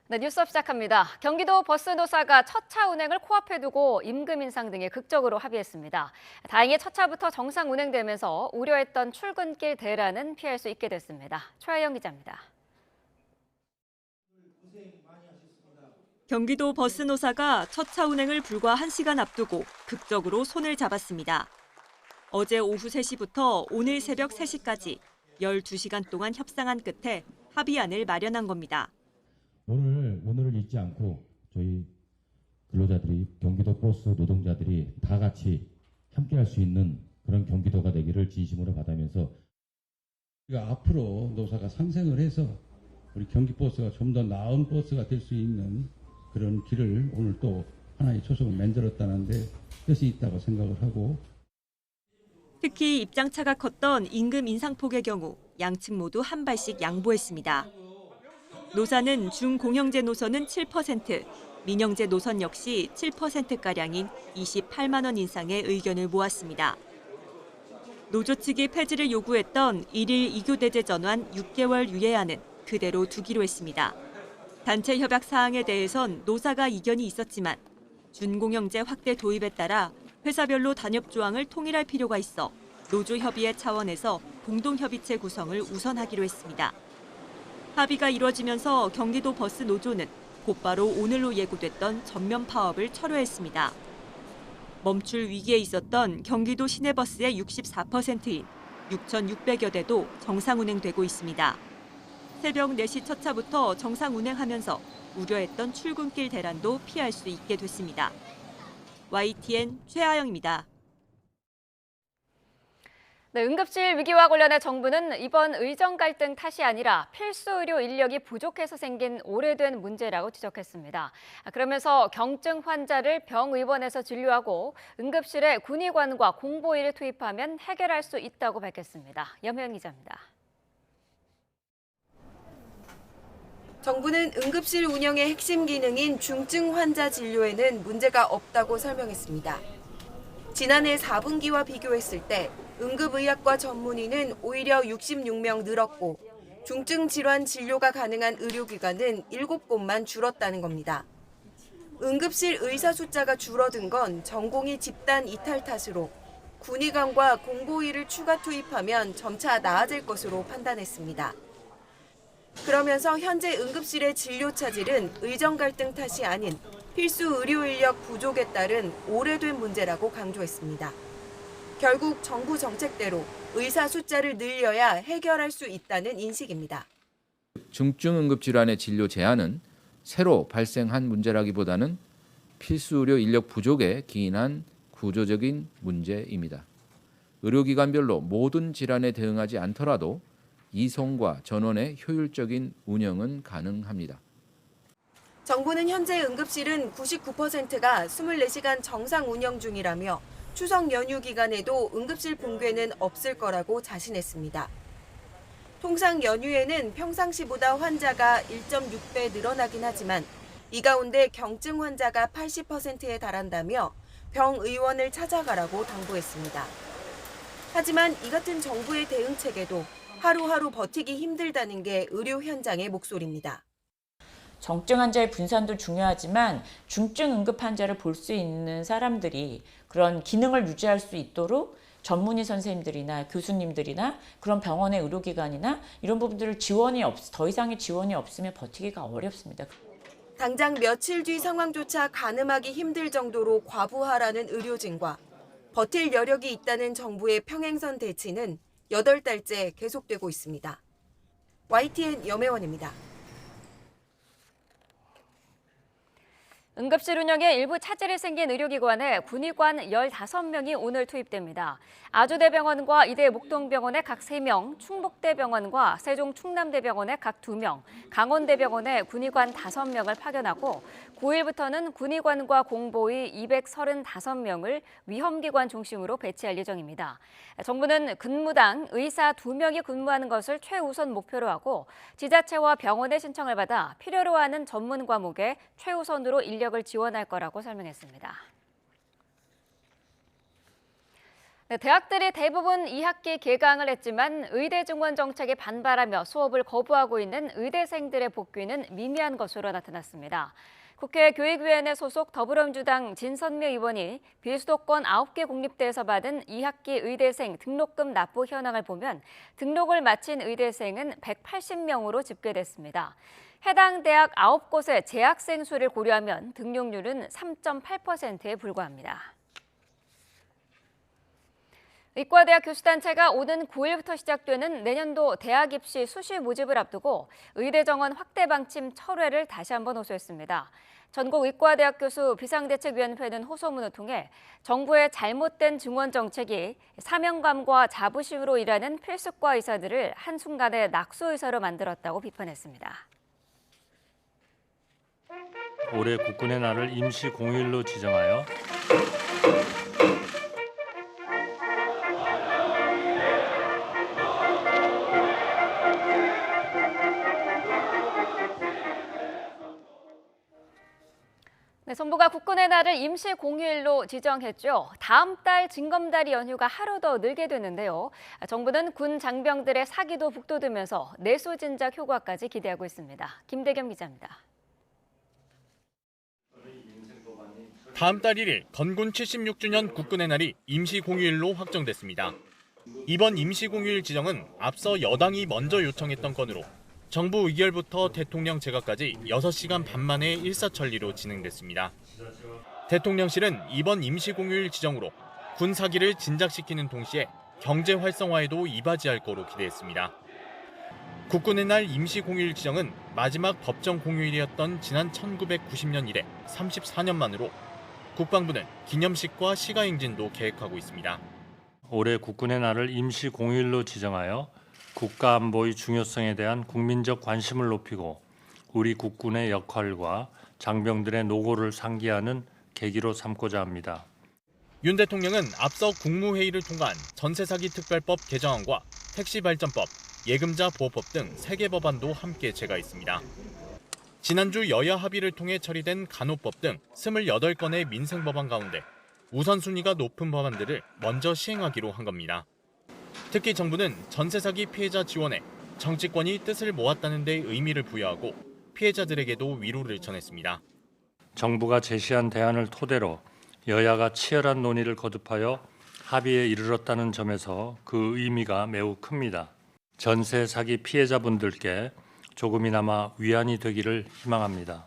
네, 뉴스업 시작합니다. 경기도 버스노사가 첫 차 운행을 코앞에 두고 임금 인상 등에 극적으로 합의했습니다. 다행히 첫 차부터 정상 운행되면서 우려했던 출근길 대란은 피할 수 있게 됐습니다. 최하영 기자입니다. 경기도 버스노사가 첫 차 운행을 불과 1시간 앞두고 극적으로 손을 잡았습니다. 어제 오후 3시부터 오늘 새벽 3시까지 12시간 동안 협상한 끝에 합의안을 마련한 겁니다. 오늘을 잊지 않고 저희 근로자들이 경기도 버스 노동자들이 다 같이 함께할 수 있는 그런 경기도가 되기를 진심으로 바라면서 우리가 앞으로 노사가 상생을 해서 우리 경기버스가 좀 더 나은 버스가 될 수 있는 그런 길을 오늘 또 하나의 초석을 만들었다는 데 뜻이 있다고 생각을 하고 특히 입장차가 컸던 임금 인상폭의 경우 양측 모두 한 발씩 양보했습니다. 노사는 중공영제 노선은 7%, 민영제 노선 역시 7%가량인 28만 원 인상의 의견을 모았습니다. 노조 측이 폐지를 요구했던 1일 2교대제 전환 6개월 유예안은 그대로 두기로 했습니다. 단체 협약 사항에 대해선 노사가 이견이 있었지만 준공영제 확대 도입에 따라 회사별로 단협 조항을 통일할 필요가 있어 노조 협의회 차원에서 공동협의체 구성을 우선하기로 했습니다. 합의가 이루어지면서 경기도 버스 노조는 곧바로 오늘로 예고됐던 전면 파업을 철회했습니다. 멈출 위기에 있었던 경기도 시내버스의 64%인 6,600여 대도 정상 운행되고 있습니다. 새벽 4시 첫 차부터 정상 운행하면서 우려했던 출근길 대란도 피할 수 있게 됐습니다. YTN 최하영입니다. 네, 응급실 위기와 관련해 정부는 이번 의정 갈등 탓이 아니라 필수 의료 인력이 부족해서 생긴 오래된 문제라고 지적했습니다. 그러면서 경증 환자를 병의원에서 진료하고 응급실에 군의관과 공보의를 투입하면 해결할 수 있다고 밝혔습니다. 염혜영 기자입니다. 정부는 응급실 운영의 핵심 기능인 중증 환자 진료에는 문제가 없다고 설명했습니다. 지난해 4분기와 비교했을 때 응급의학과 전문의는 오히려 66명 늘었고 중증 질환 진료가 가능한 의료기관은 7곳만 줄었다는 겁니다. 응급실 의사 숫자가 줄어든 건 전공의 집단 이탈 탓으로 군의관과 공보의를 추가 투입하면 점차 나아질 것으로 판단했습니다. 그러면서 현재 응급실의 진료 차질은 의정 갈등 탓이 아닌 필수 의료 인력 부족에 따른 오래된 문제라고 강조했습니다. 결국 정부 정책대로 의사 숫자를 늘려야 해결할 수 있다는 인식입니다. 중증 응급질환의 진료 제한은 새로 발생한 문제라기보다는 필수 의료 인력 부족에 기인한 구조적인 문제입니다. 의료기관별로 모든 질환에 대응하지 않더라도 이송과 전원의 효율적인 운영은 가능합니다. 정부는 현재 응급실은 99%가 24시간 정상 운영 중이라며 추석 연휴 기간에도 응급실 붕괴는 없을 거라고 자신했습니다. 통상 연휴에는 평상시보다 환자가 1.6배 늘어나긴 하지만 이 가운데 경증 환자가 80%에 달한다며 병의원을 찾아가라고 당부했습니다. 하지만 이 같은 정부의 대응책에도 하루하루 버티기 힘들다는 게 의료 현장의 목소리입니다. 정증 환자의 분산도 중요하지만 중증 응급 환자를 볼 수 있는 사람들이 그런 기능을 유지할 수 있도록 전문의 선생님들이나 교수님들이나 그런 병원의 의료기관이나 이런 부분들을 더 이상의 지원이 없으면 버티기가 어렵습니다. 당장 며칠 뒤 상황조차 가늠하기 힘들 정도로 과부하라는 의료진과 버틸 여력이 있다는 정부의 평행선 대치는 8달째 계속되고 있습니다. YTN 염혜원입니다. 응급실 운영에 일부 차질이 생긴 의료기관에 군의관 15명이 오늘 투입됩니다. 아주대병원과 이대 목동병원에 각 3명, 충북대병원과 세종 충남대병원에 각 2명, 강원대병원에 군의관 5명을 파견하고 9일부터는 군의관과 공보의 235명을 위험기관 중심으로 배치할 예정입니다. 정부는 근무당 의사 2명이 근무하는 것을 최우선 목표로 하고 지자체와 병원의 신청을 받아 필요로 하는 전문 과목에 최우선으로 인력을 지원할 거라고 설명했습니다. 네, 대학들이 대부분 2학기 개강을 했지만 의대 증원 정책에 반발하며 수업을 거부하고 있는 의대생들의 복귀는 미미한 것으로 나타났습니다. 국회 교육위원회 소속 더불어민주당 진선미 의원이 비수도권 9개 공립대에서 받은 2학기 의대생 등록금 납부 현황을 보면 등록을 마친 의대생은 180명으로 집계됐습니다. 해당 대학 9곳의 재학생 수를 고려하면 등록률은 3.8%에 불과합니다. 의과대학 교수단체가 오는 9일부터 시작되는 내년도 대학 입시 수시 모집을 앞두고 의대 정원 확대 방침 철회를 다시 한번 호소했습니다. 전국의과대학 교수 비상대책위원회는 호소문을 통해 정부의 잘못된 증원 정책이 사명감과 자부심으로 일하는 필수과 의사들을 한순간에 낙수 의사로 만들었다고 비판했습니다. 올해 국군의 날을 임시 공휴일로 지정하여 네, 정부가 국군의 날을 임시 공휴일로 지정했죠. 다음 달 징검다리 연휴가 하루 더 늘게 되는데요. 정부는 군 장병들의 사기도 북돋으면서 내수 진작 효과까지 기대하고 있습니다. 김대겸 기자입니다. 다음 달 1일 건군 76주년 국군의 날이 임시 공휴일로 확정됐습니다. 이번 임시 공휴일 지정은 앞서 여당이 먼저 요청했던 건으로 정부 의결부터 대통령 제가까지 6시간 반 만에 일사천리로 진행됐습니다. 대통령실은 이번 임시 공휴일 지정으로 군 사기를 진작시키는 동시에 경제 활성화에도 이바지할 거로 기대했습니다. 국군의 날 임시 공휴일 지정은 마지막 법정 공휴일이었던 지난 1990년 이래 34년 만으로 국방부는 기념식과 시가행진도 계획하고 있습니다. 올해 국군의 날을 임시 공휴일로 지정하여 국가 안보의 중요성에 대한 국민적 관심을 높이고 우리 국군의 역할과 장병들의 노고를 상기하는 계기로 삼고자 합니다. 윤 대통령은 앞서 국무회의를 통과한 전세사기 특별법 개정안과 택시발전법, 예금자 보호법 등 3개 법안도 함께 제가했습니다. 지난주 여야 합의를 통해 처리된 간호법 등 28건의 민생 법안 가운데 우선순위가 높은 법안들을 먼저 시행하기로 한 겁니다. 특히 정부는 전세 사기 피해자 지원에 정치권이 뜻을 모았다는 데 의미를 부여하고 피해자들에게도 위로를 전했습니다. 정부가 제시한 대안을 토대로 여야가 치열한 논의를 거듭하여 합의에 이르렀다는 점에서 그 의미가 매우 큽니다. 전세 사기 피해자분들께 조금이나마 위안이 되기를 희망합니다.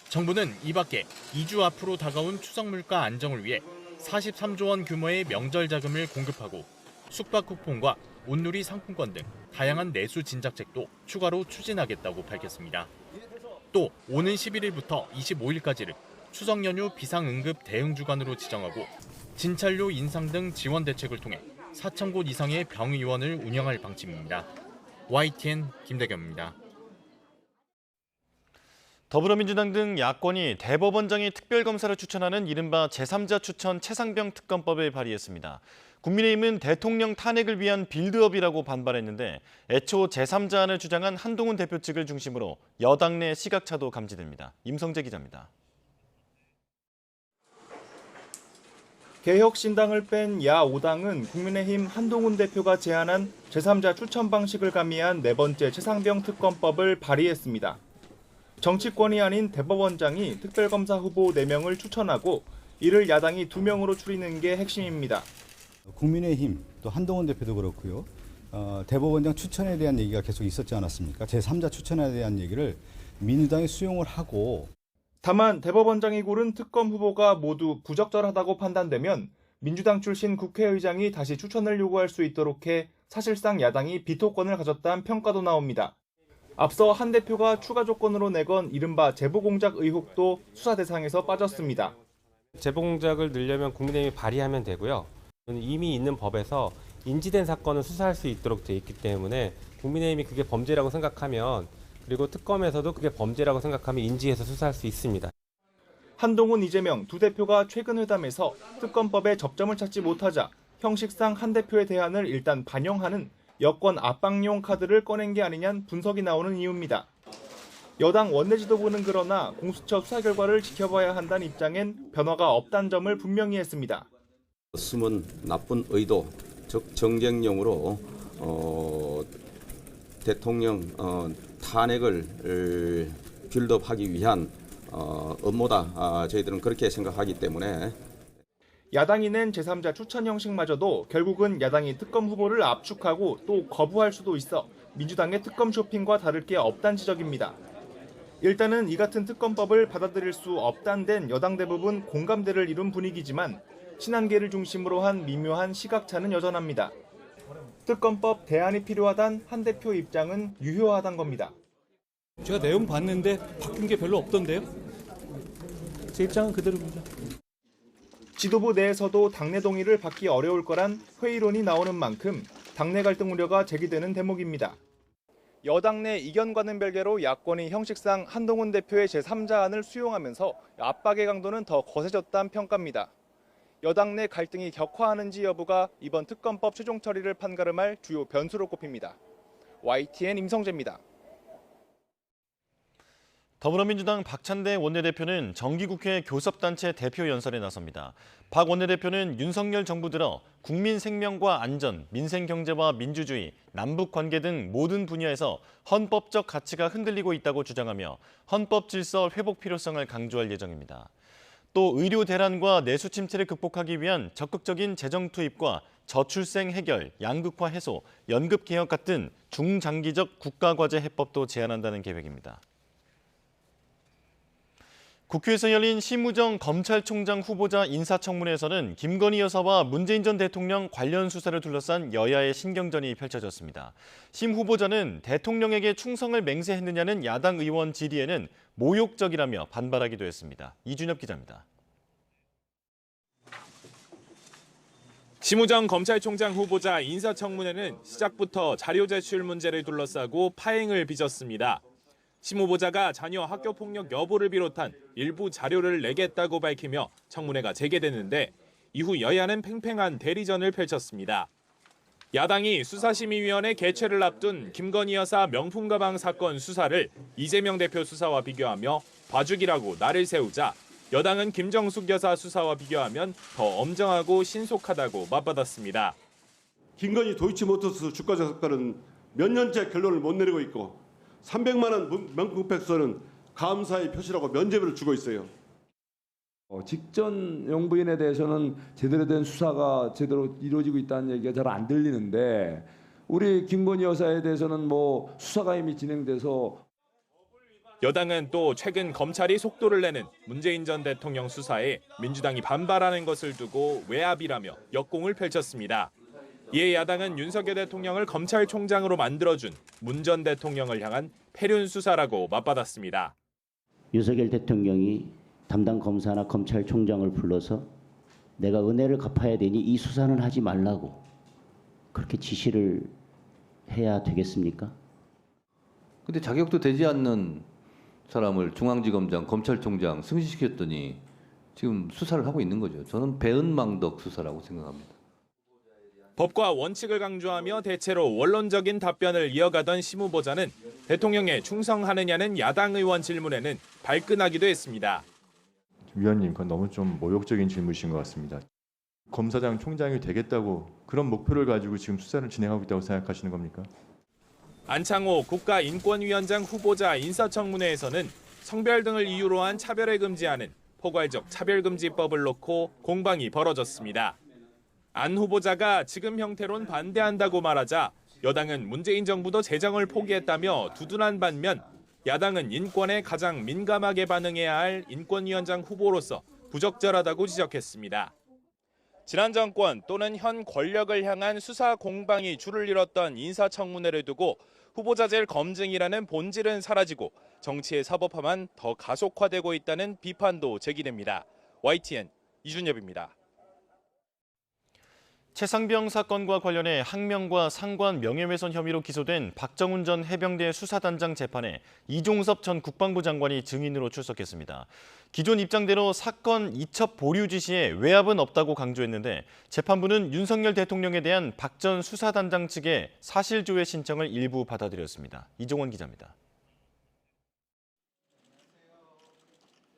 정부는 이 밖에 2주 앞으로 다가온 추석 물가 안정을 위해 43조 원 규모의 명절 자금을 공급하고 숙박 쿠폰과 온누리 상품권 등 다양한 내수 진작책도 추가로 추진하겠다고 밝혔습니다. 또 오는 11일부터 25일까지를 추석 연휴 비상응급 대응 주간으로 지정하고 진찰료 인상 등 지원 대책을 통해 4천 곳 이상의 병의원을 운영할 방침입니다. YTN 김대겸입니다. 더불어민주당 등 야권이 대법원장이 특별검사를 추천하는 이른바 제3자 추천 최상병 특검법을 발의했습니다. 국민의힘은 대통령 탄핵을 위한 빌드업이라고 반발했는데 애초 제3자안을 주장한 한동훈 대표 측을 중심으로 여당 내 시각차도 감지됩니다. 임성재 기자입니다. 개혁신당을 뺀 야 5당은 국민의힘 한동훈 대표가 제안한 제3자 추천 방식을 가미한 네 번째 최상병 특검법을 발의했습니다. 정치권이 아닌 대법원장이 특별검사 후보 4명을 추천하고 이를 야당이 2명으로 추리는 게 핵심입니다. 국민의힘 또 한동훈 대표도 그렇고요. 대법원장 추천에 대한 얘기가 계속 있었지 않았습니까? 제3자 추천에 대한 얘기를 민주당이 수용을 하고 다만 대법원장이 고른 특검 후보가 모두 부적절하다고 판단되면 민주당 출신 국회의장이 다시 추천을 요구할 수 있도록 해 사실상 야당이 비토권을 가졌다는 평가도 나옵니다. 앞서 한 대표가 추가 조건으로 내건 이른바 제보공작 의혹도 수사 대상에서 빠졌습니다. 제보공작을 넣으려면 국민의힘이 발의하면 되고요. 이미 있는 법에서 인지된 사건을 수사할 수 있도록 돼 있기 때문에 국민의힘이 그게 범죄라고 생각하면 그리고 특검에서도 그게 범죄라고 생각하면 인지해서 수사할 수 있습니다. 한동훈, 이재명 두 대표가 최근 회담에서 특검법에 접점을 찾지 못하자 형식상 한 대표의 대안을 일단 반영하는 여권 압박용 카드를 꺼낸 게 아니냐는 분석이 나오는 이유입니다. 여당 원내 지도부는 그러나 공수처 수사 결과를 지켜봐야 한다는 입장엔 변화가 없다는 점을 분명히 했습니다. 숨은 나쁜 의도, 즉 정쟁용으로 대통령 탄핵을 빌드업하기 위한 업무다. 저희들은 그렇게 생각하기 때문에 야당이 낸 제3자 추천 형식마저도 결국은 야당이 특검 후보를 압축하고 또 거부할 수도 있어 민주당의 특검 쇼핑과 다를 게 없다는 지적입니다. 일단은 이 같은 특검법을 받아들일 수 없다는 데는 여당 대부분 공감대를 이룬 분위기지만 친한계를 중심으로 한 미묘한 시각차는 여전합니다. 특검법 대안이 필요하단 한 대표 입장은 유효하단 겁니다. 제가 내용 봤는데 바뀐 게 별로 없던데요? 제 입장은 그대로입니다. 지도부 내에서도 당내 동의를 받기 어려울 거란 회의론이 나오는 만큼 당내 갈등 우려가 제기되는 대목입니다. 여당 내 이견과는 별개로 야권이 형식상 한동훈 대표의 제3자안을 수용하면서 압박의 강도는 더 거세졌다는 평가입니다. 여당 내 갈등이 격화하는지 여부가 이번 특검법 최종 처리를 판가름할 주요 변수로 꼽힙니다. YTN 임성재입니다. 더불어민주당 박찬대 원내대표는 정기국회 교섭단체 대표 연설에 나섭니다. 박 원내대표는 윤석열 정부 들어 국민 생명과 안전, 민생 경제와 민주주의, 남북 관계 등 모든 분야에서 헌법적 가치가 흔들리고 있다고 주장하며 헌법 질서 회복 필요성을 강조할 예정입니다. 또 의료 대란과 내수 침체를 극복하기 위한 적극적인 재정 투입과 저출생 해결, 양극화 해소, 연금 개혁 같은 중장기적 국가과제 해법도 제안한다는 계획입니다. 국회에서 열린 심우정 검찰총장 후보자 인사청문회에서는 김건희 여사와 문재인 전 대통령 관련 수사를 둘러싼 여야의 신경전이 펼쳐졌습니다. 심 후보자는 대통령에게 충성을 맹세했느냐는 야당 의원 질의에는 모욕적이라며 반발하기도 했습니다. 이준엽 기자입니다. 심우정 검찰총장 후보자 인사청문회는 시작부터 자료 제출 문제를 둘러싸고 파행을 빚었습니다. 심 후보자가 자녀 학교폭력 여부를 비롯한 일부 자료를 내겠다고 밝히며 청문회가 재개됐는데 이후 여야는 팽팽한 대리전을 펼쳤습니다. 야당이 수사심의위원회 개최를 앞둔 김건희 여사 명품 가방 사건 수사를 이재명 대표 수사와 비교하며 봐주기라고 날을 세우자 여당은 김정숙 여사 수사와 비교하면 더 엄정하고 신속하다고 맞받았습니다. 김건희 도이치모터스 주가 조작가는 몇 년째 결론을 못 내리고 있고 300만 원 명품백서는 감사의 표시라고 면죄부를 주고 있어요. 직전 영부인에 대해서는 제대로 된 수사가 제대로 이루어지고 있다는 얘기가 잘 안 들리는데 우리 김건희 여사에 대해서는 뭐 수사가 이미 진행돼서 여당은 또 최근 검찰이 속도를 내는 문재인 전 대통령 수사에 민주당이 반발하는 것을 두고 외압이라며 역공을 펼쳤습니다. 이에 야당은 윤석열 대통령을 검찰총장으로 만들어준 문 전 대통령을 향한 패륜 수사라고 맞받았습니다. 윤석열 대통령이 담당 검사나 검찰총장을 불러서 내가 은혜를 갚아야 되니 이 수사는 하지 말라고 그렇게 지시를 해야 되겠습니까? 근데 자격도 되지 않는 사람을 중앙지검장, 검찰총장 승진시켰더니 지금 수사를 하고 있는 거죠. 저는 배은망덕 수사라고 생각합니다. 법과 원칙을 강조하며 대체로 원론적인 답변을 이어가던 심 후보자는 대통령에 충성하느냐는 야당 의원 질문에는 발끈하기도 했습니다. 위원님, 그건 너무 좀 모욕적인 질문이신 것 같습니다. 검사장 총장이 되겠다고 그런 목표를 가지고 지금 수사를 진행하고 있다고 생각하시는 겁니까? 안창호 국가인권위원장 후보자 인사청문회에서는 성별 등을 이유로 한 차별을 금지하는 포괄적 차별금지법을 놓고 공방이 벌어졌습니다. 안 후보자가 지금 형태론 반대한다고 말하자 여당은 문재인 정부도 재정을 포기했다며 두둔한 반면 야당은 인권에 가장 민감하게 반응해야 할 인권위원장 후보로서 부적절하다고 지적했습니다. 지난 정권 또는 현 권력을 향한 수사 공방이 줄을 이뤘던 인사청문회를 두고 후보자질 검증이라는 본질은 사라지고 정치의 사법화만 더 가속화되고 있다는 비판도 제기됩니다. YTN 이준엽입니다. 최상병 사건과 관련해 항명과 상관 명예훼손 혐의로 기소된 박정훈 전 해병대 수사단장 재판에 이종섭 전 국방부 장관이 증인으로 출석했습니다. 기존 입장대로 사건 이첩 보류 지시에 외압은 없다고 강조했는데 재판부는 윤석열 대통령에 대한 박 전 수사단장 측의 사실조회 신청을 일부 받아들였습니다. 이종원 기자입니다.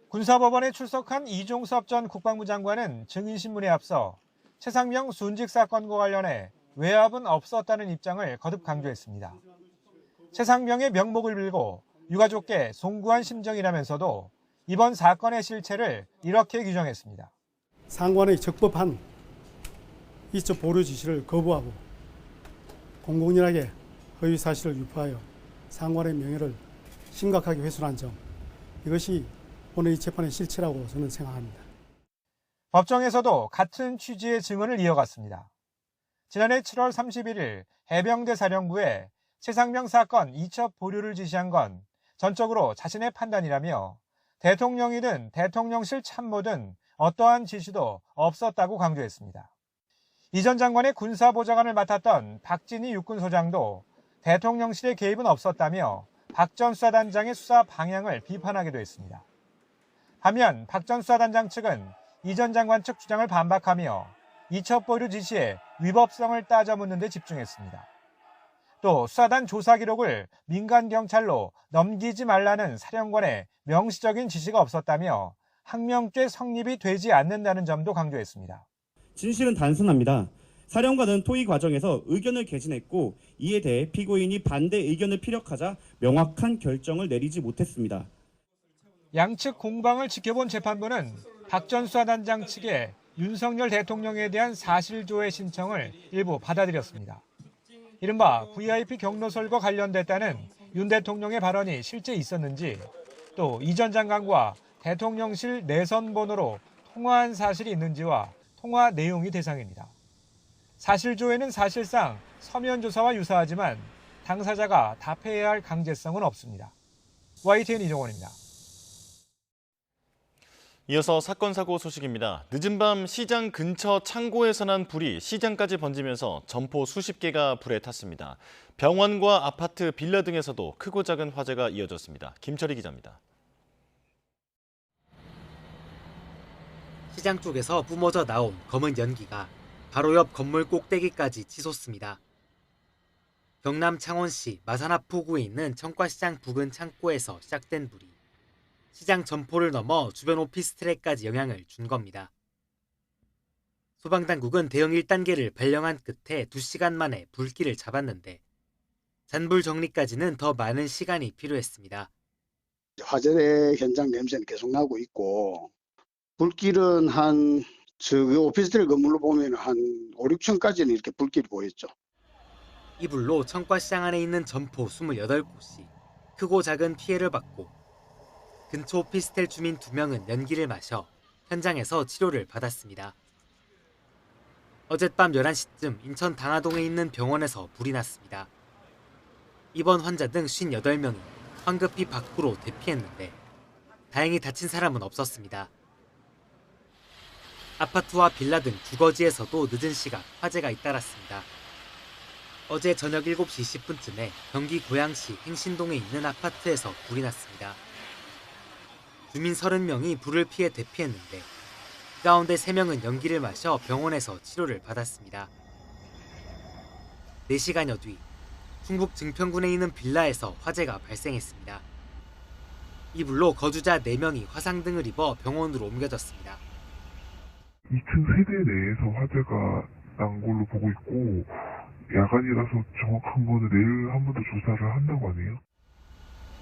군사법원에 출석한 이종섭 전 국방부 장관은 증인신문에 앞서 최상명 순직 사건과 관련해 외압은 없었다는 입장을 거듭 강조했습니다. 최상명의 명복을 빌고 유가족께 송구한 심정이라면서도 이번 사건의 실체를 이렇게 규정했습니다. 상관의 적법한 이첩 보류 지시를 거부하고 공공연하게 허위 사실을 유포하여 상관의 명예를 심각하게 훼손한 점, 이것이 오늘 이 재판의 실체라고 저는 생각합니다. 법정에서도 같은 취지의 증언을 이어갔습니다. 지난해 7월 31일 해병대 사령부에 최상명 사건 이첩 보류를 지시한 건 전적으로 자신의 판단이라며 대통령이든 대통령실 참모든 어떠한 지시도 없었다고 강조했습니다. 이 전 장관의 군사보좌관을 맡았던 박진희 육군소장도 대통령실의 개입은 없었다며 박 전 수사단장의 수사 방향을 비판하기도 했습니다. 반면 박 전 수사단장 측은 이 전 장관 측 주장을 반박하며 이첩 보류 지시의 위법성을 따져 묻는 데 집중했습니다. 또 수사단 조사 기록을 민간 경찰로 넘기지 말라는 사령관의 명시적인 지시가 없었다며 항명죄 성립이 되지 않는다는 점도 강조했습니다. 진실은 단순합니다. 사령관은 토의 과정에서 의견을 개진했고 이에 대해 피고인이 반대 의견을 피력하자 명확한 결정을 내리지 못했습니다. 양측 공방을 지켜본 재판부는 박 전 수사단장 측의 윤석열 대통령에 대한 사실조회 신청을 일부 받아들였습니다. 이른바 VIP 경로설과 관련됐다는 윤 대통령의 발언이 실제 있었는지, 또 이 전 장관과 대통령실 내선 번호로 통화한 사실이 있는지와 통화 내용이 대상입니다. 사실조회는 사실상 서면 조사와 유사하지만 당사자가 답해야 할 강제성은 없습니다. YTN 이종원입니다. 이어서 사건 사고 소식입니다. 늦은 밤 시장 근처 창고에서 난 불이 시장까지 번지면서 점포 수십 개가 불에 탔습니다. 병원과 아파트, 빌라 등에서도 크고 작은 화재가 이어졌습니다. 김철희 기자입니다. 시장 쪽에서 뿜어져 나온 검은 연기가 바로 옆 건물 꼭대기까지 치솟습니다. 경남 창원시 마산하포구에 있는 청과시장 부근 창고에서 시작된 불이 시장 점포를 넘어 주변 오피스텔에까지 영향을 준 겁니다. 소방당국은 대응 1단계를 발령한 끝에 2시간 만에 불길을 잡았는데 잔불 정리까지는 더 많은 시간이 필요했습니다. 화재 현장 냄새는 계속 나고 있고 불길은 오피스텔 건물로 보면 한 5, 6층까지는 이렇게 불길이 보였죠. 이 불로 청과시장 안에 있는 점포 28곳이 크고 작은 피해를 받고 근처 오피스텔 주민 2명은 연기를 마셔 현장에서 치료를 받았습니다. 어젯밤 11시쯤 인천 당하동에 있는 병원에서 불이 났습니다. 입원 환자 등 58명이 황급히 밖으로 대피했는데 다행히 다친 사람은 없었습니다. 아파트와 빌라 등 주거지에서도 늦은 시각 화재가 잇따랐습니다. 어제 저녁 7시 20분쯤에 경기 고양시 행신동에 있는 아파트에서 불이 났습니다. 주민 30명이 불을 피해 대피했는데 그 가운데 3명은 연기를 마셔 병원에서 치료를 받았습니다. 4시간여 뒤 충북 증평군에 있는 빌라에서 화재가 발생했습니다. 이 불로 거주자 4명이 화상 등을 입어 병원으로 옮겨졌습니다. 2층 세대 내에서 화재가 난 걸로 보고 있고 야간이라서 정확한 거는 내일 한 번 더 조사를 한다고 하네요.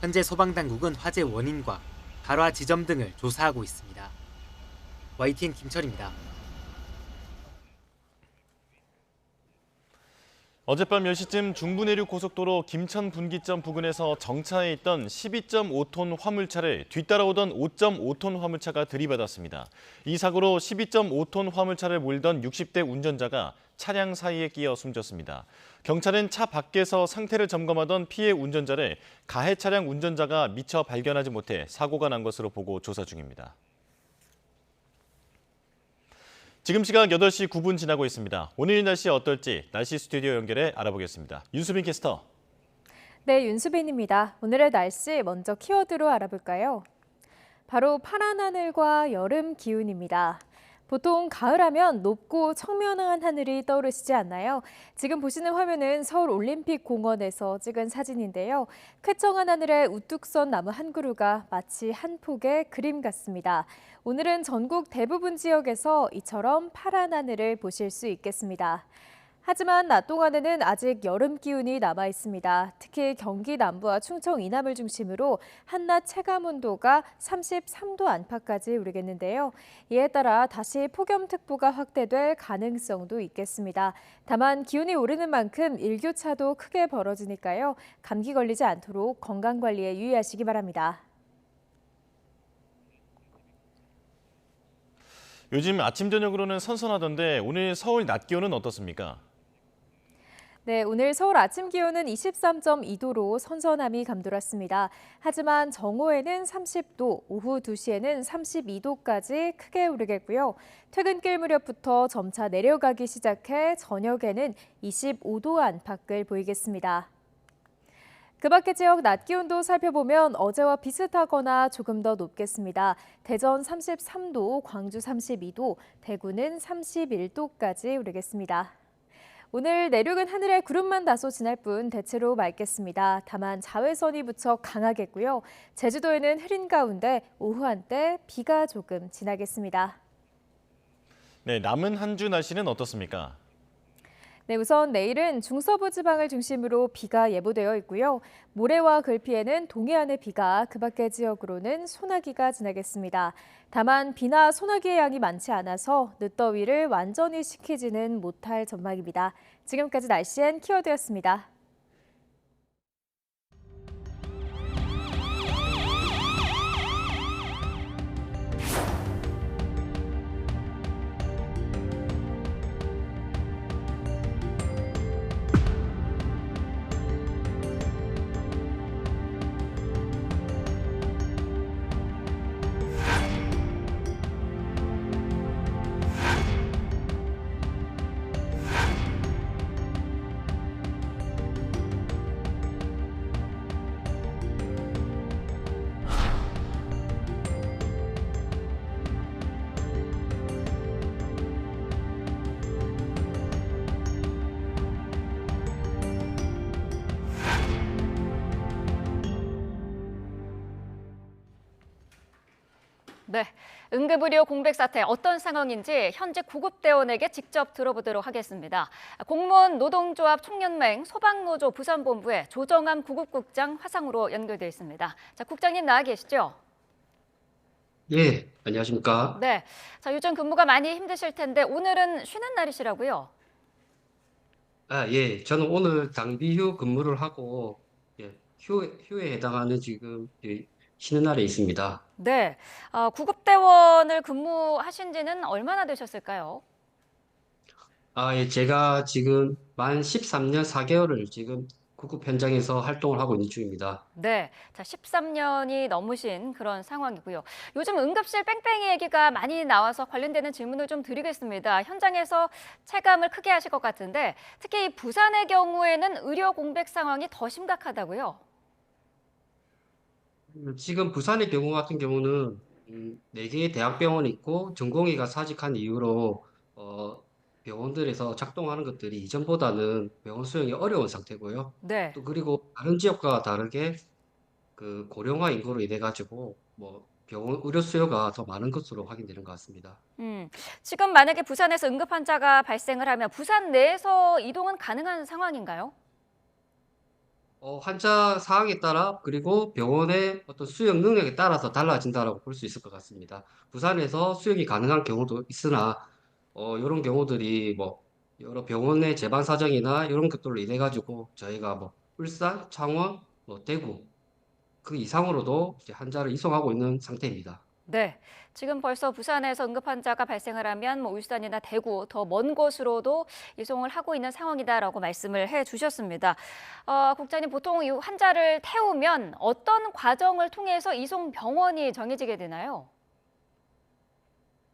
현재 소방당국은 화재 원인과 발화 지점 등을 조사하고 있습니다. YTN 김철입니다. 어젯밤 10시쯤 중부내륙 고속도로 김천 분기점 부근에서 정차해 있던 12.5톤 화물차를 뒤따라오던 5.5톤 화물차가 들이받았습니다. 이 사고로 12.5톤 화물차를 몰던 60대 운전자가 차량 사이에 끼어 숨졌습니다. 경찰은 차 밖에서 상태를 점검하던 피해 운전자를 가해 차량 운전자가 미처 발견하지 못해 사고가 난 것으로 보고 조사 중입니다. 지금 시각 8시 9분 지나고 있습니다. 오늘 날씨 어떨지 날씨 스튜디오 연결해 알아보겠습니다. 윤수빈 캐스터. 네, 윤수빈입니다. 오늘의 날씨 먼저 키워드로 알아볼까요? 바로 파란 하늘과 여름 기운입니다. 보통 가을하면 높고 청명한 하늘이 떠오르시지 않나요? 지금 보시는 화면은 서울 올림픽 공원에서 찍은 사진인데요. 쾌청한 하늘에 우뚝 선 나무 한 그루가 마치 한 폭의 그림 같습니다. 오늘은 전국 대부분 지역에서 이처럼 파란 하늘을 보실 수 있겠습니다. 하지만 낮 동안에는 아직 여름 기운이 남아 있습니다. 특히 경기 남부와 충청 이남을 중심으로 한낮 체감 온도가 33도 안팎까지 오르겠는데요. 이에 따라 다시 폭염특보가 확대될 가능성도 있겠습니다. 다만 기온이 오르는 만큼 일교차도 크게 벌어지니까요. 감기 걸리지 않도록 건강관리에 유의하시기 바랍니다. 요즘 아침 저녁으로는 선선하던데 오늘 서울 낮 기온은 어떻습니까? 네, 오늘 서울 아침 기온은 23.2도로 선선함이 감돌았습니다. 하지만 정오에는 30도, 오후 2시에는 32도까지 크게 오르겠고요. 퇴근길 무렵부터 점차 내려가기 시작해 저녁에는 25도 안팎을 보이겠습니다. 그 밖의 지역 낮 기온도 살펴보면 어제와 비슷하거나 조금 더 높겠습니다. 대전 33도, 광주 32도, 대구는 31도까지 오르겠습니다. 오늘 내륙은 하늘에 구름만 다소 지날 뿐 대체로 맑겠습니다. 다만 자외선이 무척 강하겠고요. 제주도에는 흐린 가운데 오후 한때 비가 조금 지나겠습니다. 네, 남은 한 주 날씨는 어떻습니까? 네, 우선 내일은 중서부 지방을 중심으로 비가 예보되어 있고요. 모레와 글피에는 동해안의 비가, 그 밖의 지역으로는 소나기가 지나겠습니다. 다만 비나 소나기의 양이 많지 않아서 늦더위를 완전히 식히지는 못할 전망입니다. 지금까지 날씨엔 키워드였습니다. 네, 응급의료 공백 사태 어떤 상황인지 현직 구급대원에게 직접 들어보도록 하겠습니다. 공무원 노동조합 총연맹 소방노조 부산본부의 조정암 구급국장 화상으로 연결돼 있습니다. 자, 국장님 나와 계시죠? 예, 안녕하십니까? 네, 자, 요즘 근무가 많이 힘드실 텐데 오늘은 쉬는 날이시라고요? 아, 예, 저는 오늘 당비휴 근무를 하고 휴에 해당하는 지금 쉬는 날에 있습니다. 네, 구급대원을 근무하신 지는 얼마나 되셨을까요? 예, 제가 지금 만 13년 4개월을 지금 구급 현장에서 활동을 하고 있는 중입니다. 네, 자, 13년이 넘으신 그런 상황이고요. 요즘 응급실 뺑뺑이 얘기가 많이 나와서 관련되는 질문을 좀 드리겠습니다. 현장에서 체감을 크게 하실 것 같은데 특히 부산의 경우에는 의료 공백 상황이 더 심각하다고요? 지금 부산의 경우 같은 경우는 4개의 대학병원이 있고 전공의가 사직한 이후로 병원들에서 작동하는 것들이 이전보다는 병원 수용이 어려운 상태고요. 네. 또 그리고 다른 지역과 다르게 그 고령화 인구로 인해 가지고 병원 의료 수요가 더 많은 것으로 확인되는 것 같습니다. 지금 만약에 부산에서 응급 환자가 발생을 하면 부산 내에서 이동은 가능한 상황인가요? 환자 사항에 따라 그리고 병원의 어떤 수용 능력에 따라서 달라진다라고 볼 수 있을 것 같습니다. 부산에서 수용이 가능한 경우도 있으나 이런 경우들이 여러 병원의 재반 사정이나 이런 것들로 인해 가지고 저희가 울산, 창원, 대구 그 이상으로도 이제 환자를 이송하고 있는 상태입니다. 네, 지금 벌써 부산에서 응급 환자가 발생을 하면 울산이나 대구 더 먼 곳으로도 이송을 하고 있는 상황이다라고 말씀을 해주셨습니다. 국장님, 보통 이 환자를 태우면 어떤 과정을 통해서 이송 병원이 정해지게 되나요?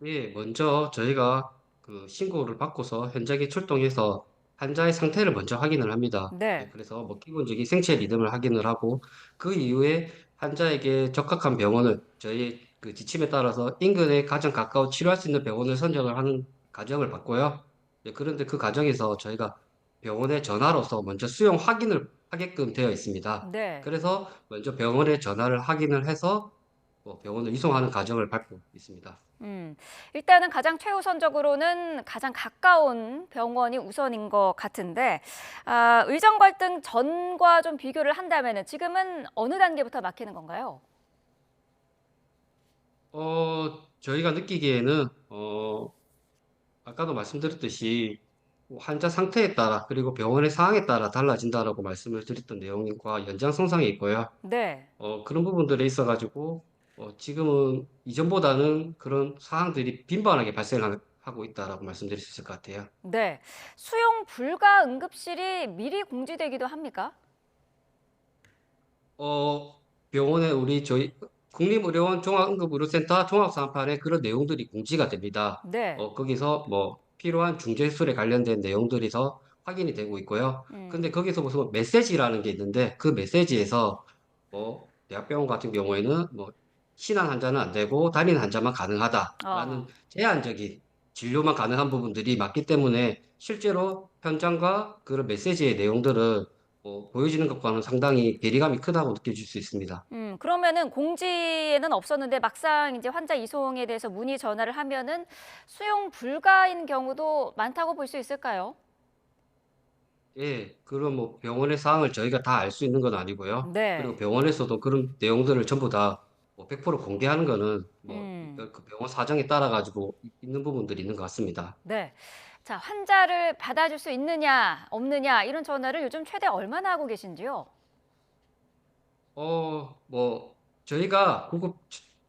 예, 먼저 저희가 그 신고를 받고서 현장에 출동해서 환자의 상태를 먼저 확인을 합니다. 네. 그래서 기본적인 생체 리듬을 확인을 하고 그 이후에 환자에게 적합한 병원을 저희 그 지침에 따라서 인근에 가장 가까워 치료할 수 있는 병원을 선정을 하는 과정을 받고요. 예, 그런데 그 과정에서 저희가 병원에 전화로서 먼저 수용 확인을 하게끔 되어 있습니다. 네. 그래서 먼저 병원에 전화를 확인을 해서 병원을 이송하는 과정을 밟고 있습니다. 일단은 가장 최우선적으로는 가장 가까운 병원이 우선인 것 같은데 의정 갈등 전과 좀 비교를 한다면은 지금은 어느 단계부터 막히는 건가요? 저희가 느끼기에는 아까도 말씀드렸듯이 환자 상태에 따라 그리고 병원의 상황에 따라 달라진다라고 말씀을 드렸던 내용과 연장선상에 있고요. 네. 그런 부분들에 있어가지고 지금은 이전보다는 그런 상황들이 빈번하게 발생하고 있다라고 말씀드릴 수 있을 것 같아요. 네. 수용 불가 응급실이 미리 공지되기도 합니까? 병원에 저희 국립의료원 종합응급의료센터 종합상황판에 그런 내용들이 공지가 됩니다. 네. 거기서 뭐 필요한 중재술에 관련된 내용들이서 확인이 되고 있고요. 근데 거기서 무슨 메시지라는 게 있는데 그 메시지에서 대학병원 같은 경우에는 뭐 신한 환자는 안 되고 단인 환자만 가능하다라는 제한적인 진료만 가능한 부분들이 많기 때문에 실제로 현장과 그런 메시지의 내용들은 보여지는 것과는 상당히 괴리감이 크다고 느껴질 수 있습니다. 그러면은 공지에는 없었는데 막상 이제 환자 이송에 대해서 문의 전화를 하면은 수용 불가인 경우도 많다고 볼 수 있을까요? 예, 그럼 뭐 병원의 사항을 저희가 다 알 수 있는 건 아니고요. 네. 그리고 병원에서도 그런 내용들을 전부 다 100% 공개하는 거는 그 병원 사정에 따라 가지고 있는 부분들이 있는 것 같습니다. 네. 자, 환자를 받아줄 수 있느냐, 없느냐 이런 전화를 요즘 최대 얼마나 하고 계신지요? 뭐 저희가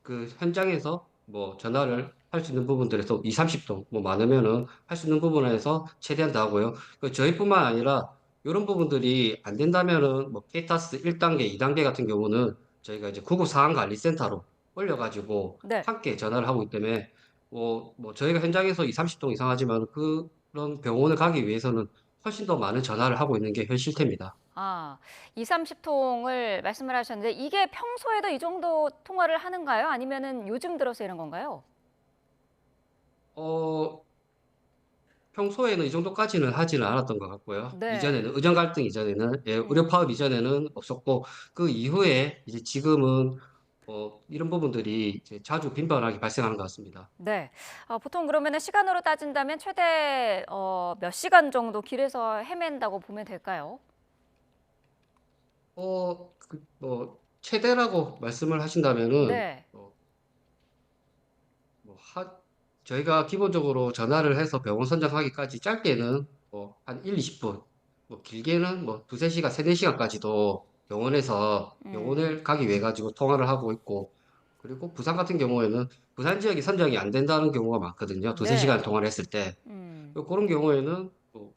그 현장에서 뭐 전화를 할 수 있는 부분들에서 2, 30통 뭐 많으면은 할 수 있는 부분에서 최대한 다 하고요. 저희뿐만 아니라 이런 부분들이 안 된다면은 뭐 케이타스 1단계, 2단계 같은 경우는 저희가 이제 구급상황관리센터로 올려가지고 네. 함께 전화를 하고 있기 때문에 뭐 저희가 현장에서 2, 30통 이상 하지만 그런 병원을 가기 위해서는 훨씬 더 많은 전화를 하고 있는 게 현실태입니다. 2, 30통을 말씀을 하셨는데 이게 평소에도 이 정도 통화를 하는가요? 아니면은 요즘 들어서 이런 건가요? 평소에는 이 정도까지는 하지는 않았던 것 같고요. 네. 이전에는 의정 갈등 이전에는 의료 파업 이전에는 없었고 그 이후에 이제 지금은 이런 부분들이 이제 자주 빈번하게 발생하는 것 같습니다. 네. 보통 그러면은 시간으로 따진다면 최대 몇 시간 정도 길에서 헤맨다고 보면 될까요? 최대라고 말씀을 하신다면은 네. 저희가 기본적으로 전화를 해서 병원 선정하기까지 짧게는 한 1, 20분, 길게는 두세 시간, 세네 시간까지도 병원에서 병원을 가기 위해 가지고 통화를 하고 있고, 그리고 부산 같은 경우에는 부산 지역이 선정이 안 된다는 경우가 많거든요. 두세 네. 시간 통화를 했을 때. 그런 경우에는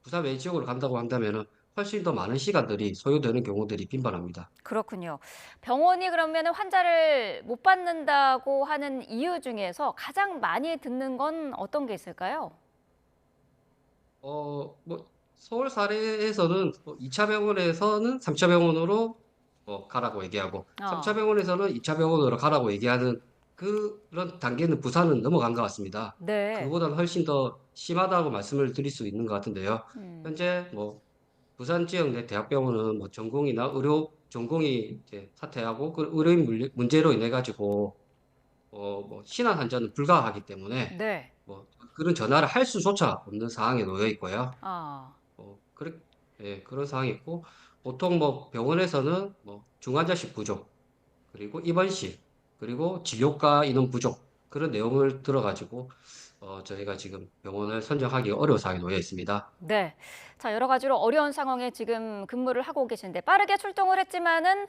부산 외 지역으로 간다고 한다면은 훨씬 더 많은 시간들이 소요되는 경우들이 빈번합니다. 그렇군요. 병원이 그러면 환자를 못 받는다고 하는 이유 중에서 가장 많이 듣는 건 어떤 게 있을까요? 서울 사례에서는 2차 병원에서는 3차 병원으로 가라고 얘기하고 3차 병원에서는 2차 병원으로 가라고 얘기하는 그런 단계는 부산은 넘어간 것 같습니다. 네. 그보다는 훨씬 더 심하다고 말씀을 드릴 수 있는 것 같은데요. 현재 부산 지역 내 대학병원은 전공이나 의료 전공이 이제 사퇴하고 그 의료인 문제로 인해 가지고 신한 환자는 불가하기 때문에 네. 그런 전화를 할 수조차 없는 상황에 놓여 있고요. 그런 상황이 있고 보통 병원에서는 중환자실 부족 그리고 입원실 그리고 진료과 인원 부족 그런 내용을 들어가지고 저희가 지금 병원을 선정하기가 어려운 상황에 놓여 있습니다. 네. 자, 여러 가지로 어려운 상황에 지금 근무를 하고 계신데 빠르게 출동을 했지만은